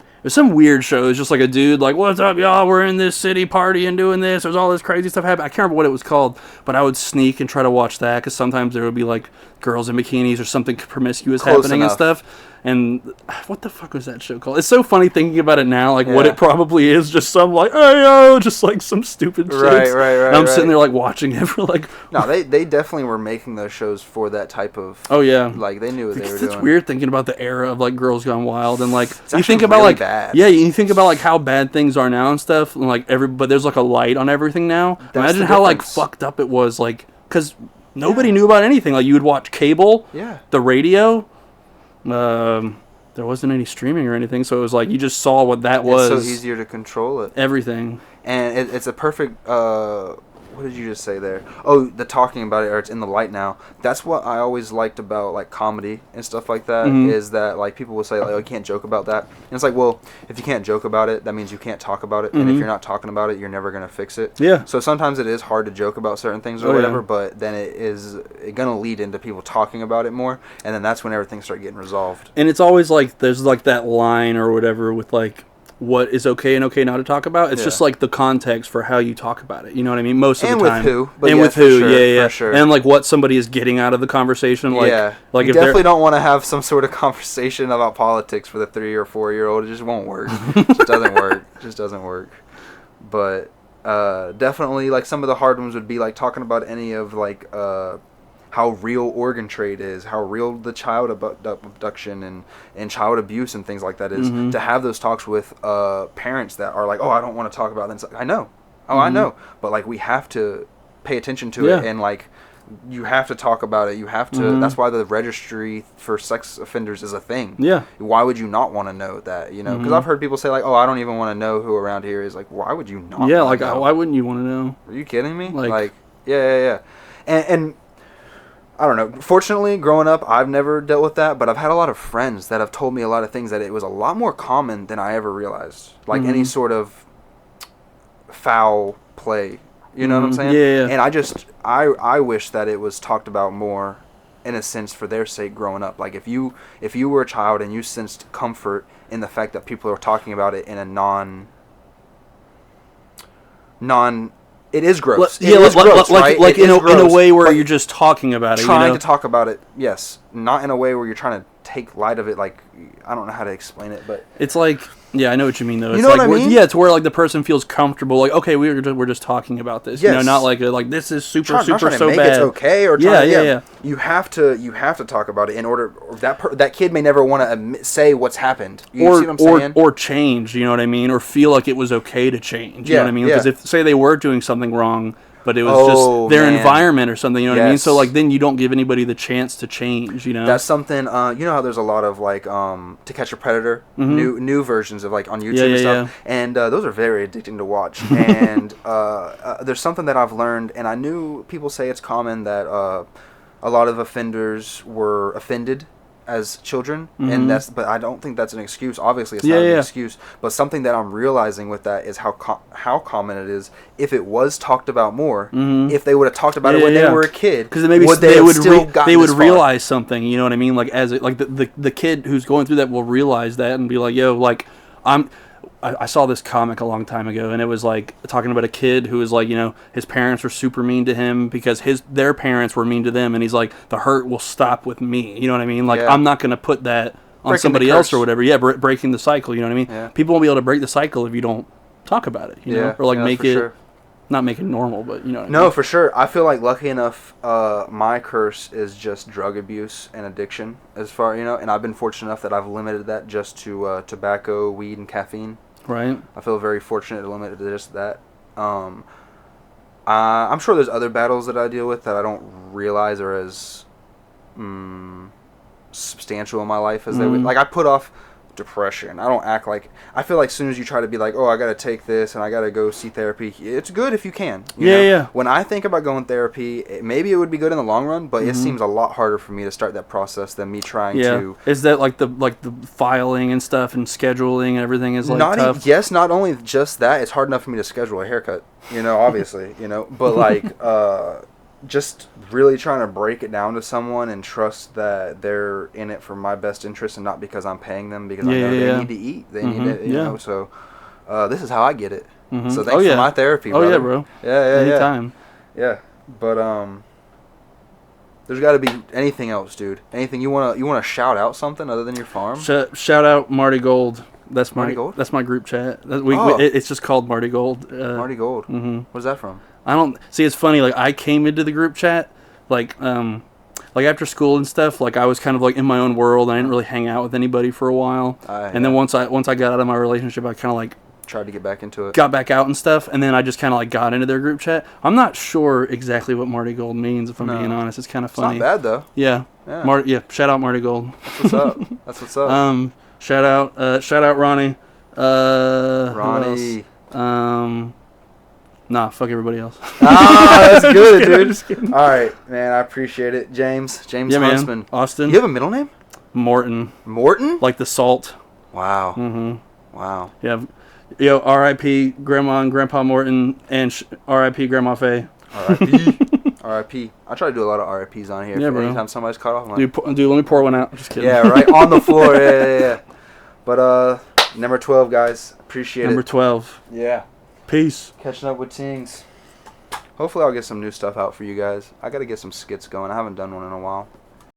It was some weird show. It was just like a dude like, what's up, y'all? We're in this city partying doing this. There's all this crazy stuff happening. I can't remember what it was called, but I would sneak and try to watch that because sometimes there would be like girls in bikinis or something promiscuous happening and stuff. And what the fuck was that show called? It's so funny thinking about it now, like what it probably is, just some like, hey yo, just like some stupid shit. Right. And I'm sitting there like watching it for like. No, they definitely were making those shows for that type of. Oh yeah. Like they knew what they were doing. It's weird thinking about the era of like Girls Gone Wild and like you think about really like bad. Yeah, you think about like how bad things are now and stuff, and like but there's like a light on everything now. Imagine how like fucked up it was, like because nobody knew about anything. Like you would watch cable, the radio. There wasn't any streaming or anything, so it was like you just saw what that was. It's so easier to control it. Everything. And it's a perfect. What did you just say there? Oh, the talking about it, or it's in the light now. That's what I always liked about like comedy and stuff like that. Is that like people will say like, oh, you can't joke about that, and it's like, well, if you can't joke about it, that means you can't talk about it, and if you're not talking about it, you're never gonna fix it. Yeah. So sometimes it is hard to joke about certain things or whatever, but then it is gonna lead into people talking about it more, and then that's when everything starts getting resolved. And it's always like there's like that line or whatever with like what is okay and okay not to talk about. It's just like the context for how you talk about it. You know what I mean? Most of the time. And with who. But and with who, for sure. And like what somebody is getting out of the conversation. Like, like you definitely don't want to have some sort of conversation about politics with a 3 or 4 year old. It just won't work. It just doesn't work. It just doesn't work. But definitely like some of the hard ones would be like talking about any of like how real organ trade is, how real the child abduction and child abuse and things like that is. To have those talks with parents that are like, oh, I don't want to talk about this. I know. I know. But like we have to pay attention to it, and like you have to talk about it. You have to. That's why the registry for sex offenders is a thing. Yeah. Why would you not want to know that? You know, because I've heard people say like, "Oh, I don't even want to know who around here is." Like, why would you not? Yeah, like why wouldn't you want to know? Are you kidding me? Like yeah. And I don't know. Fortunately, growing up, I've never dealt with that, but I've had a lot of friends that have told me a lot of things that it was a lot more common than I ever realized. Like any sort of foul play. You know what I'm saying? Yeah. And I wish that it was talked about more, in a sense, for their sake growing up. Like if you were a child and you sensed comfort in the fact that people are talking about it in a non it is gross. It is gross, right? Like in a way where you're just talking about it. Trying to talk about it, yes. Not in a way where you're trying to take light of it. Like, I don't know how to explain it, but it's like, yeah, I know what you mean though. You know what I mean? Yeah, it's where like the person feels comfortable. Like, okay, we're just talking about this. Yes. You know, not like this is super not trying to so make bad. It's okay or yeah. You have to talk about it in order. That kid may never want to say what's happened. You see what I'm saying? Or change. You know what I mean? Or feel like it was okay to change. You know what I mean? Because if say they were doing something wrong, but it was just their environment or something, you know what I mean? So like then you don't give anybody the chance to change, you know? That's something, you know how there's a lot of like To Catch a Predator, new versions of like on YouTube and stuff, and those are very addicting to watch. And there's something that I've learned, and I knew people say it's common that a lot of offenders were offended as children, and but I don't think that's an excuse. Obviously, it's not an excuse. But something that I'm realizing with that is how common it is. If it was talked about more, if they would have talked about it when they were a kid, because maybe they would realize something. You know what I mean? Like the kid who's going through that will realize that and be like, yo, like I saw this comic a long time ago, and it was like talking about a kid who was like, you know, his parents were super mean to him because their parents were mean to them, and he's like, the hurt will stop with me. You know what I mean? Like I'm not gonna put that on somebody else or whatever. Yeah, breaking the cycle. You know what I mean? Yeah. People won't be able to break the cycle if you don't talk about it. You know, or like make it. Not make it normal, but you know what I mean? No, for sure. I feel like lucky enough, my curse is just drug abuse and addiction as far, you know, and I've been fortunate enough that I've limited that just to tobacco, weed, and caffeine. Right. I feel very fortunate to limit it to just that. I'm sure there's other battles that I deal with that I don't realize are as substantial in my life as they would. Like, I put off depression. I don't act like... I feel like as soon as you try to be like, oh, I gotta take this and I gotta go see therapy, it's good if you can. You know? Yeah. When I think about going therapy, maybe it would be good in the long run, but it seems a lot harder for me to start that process than me trying to... Is that like the filing and stuff and scheduling and everything is like tough? Yes, not only just that, it's hard enough for me to schedule a haircut, you know, obviously, you know, but like... just really trying to break it down to someone and trust that they're in it for my best interest and not because I'm paying them, because I know they need to eat. They need it, you know. So this is how I get it. So thanks for my therapy, brother. Oh, yeah, bro. Yeah. Anytime. Yeah. But there's got to be anything else, dude. Anything you want to shout out something other than your farm? Shout out Marty Gold. That's Marty Gold? That's my group chat. It's just called Marty Gold. Marty Gold. Where's that from? I don't see. It's funny. Like I came into the group chat, like after school and stuff. Like I was kind of like in my own world. I didn't really hang out with anybody for a while. And then once I got out of my relationship, I kind of like tried to get back into it. Got back out and stuff, and then I just kind of like got into their group chat. I'm not sure exactly what Marty Gold means, if I'm being honest. It's kind of funny. It's not bad though. Yeah. Shout out Marty Gold. That's what's up. Shout out Ronnie. Ronnie. Nah, fuck everybody else. That's good, dude. Just kidding. All right, man, I appreciate it. James Huntsman. Man. Austin. You have a middle name? Morton. Morton? Like the salt. Wow. Wow. Yeah. Yo, R.I.P. Grandma and Grandpa Morton, and R.I.P. Grandma Faye. R.I.P. R.I.P. I try to do a lot of R.I.P.s on here. Yeah, bro. Anytime somebody's cut off, I'm like... Dude, let me pour one out. Just kidding. Yeah, right on the floor. Yeah. But, number 12, guys. Appreciate Number 12. Yeah. Peace. Catching up with Tings. Hopefully I'll get some new stuff out for you guys. I got to get some skits going. I haven't done one in a while.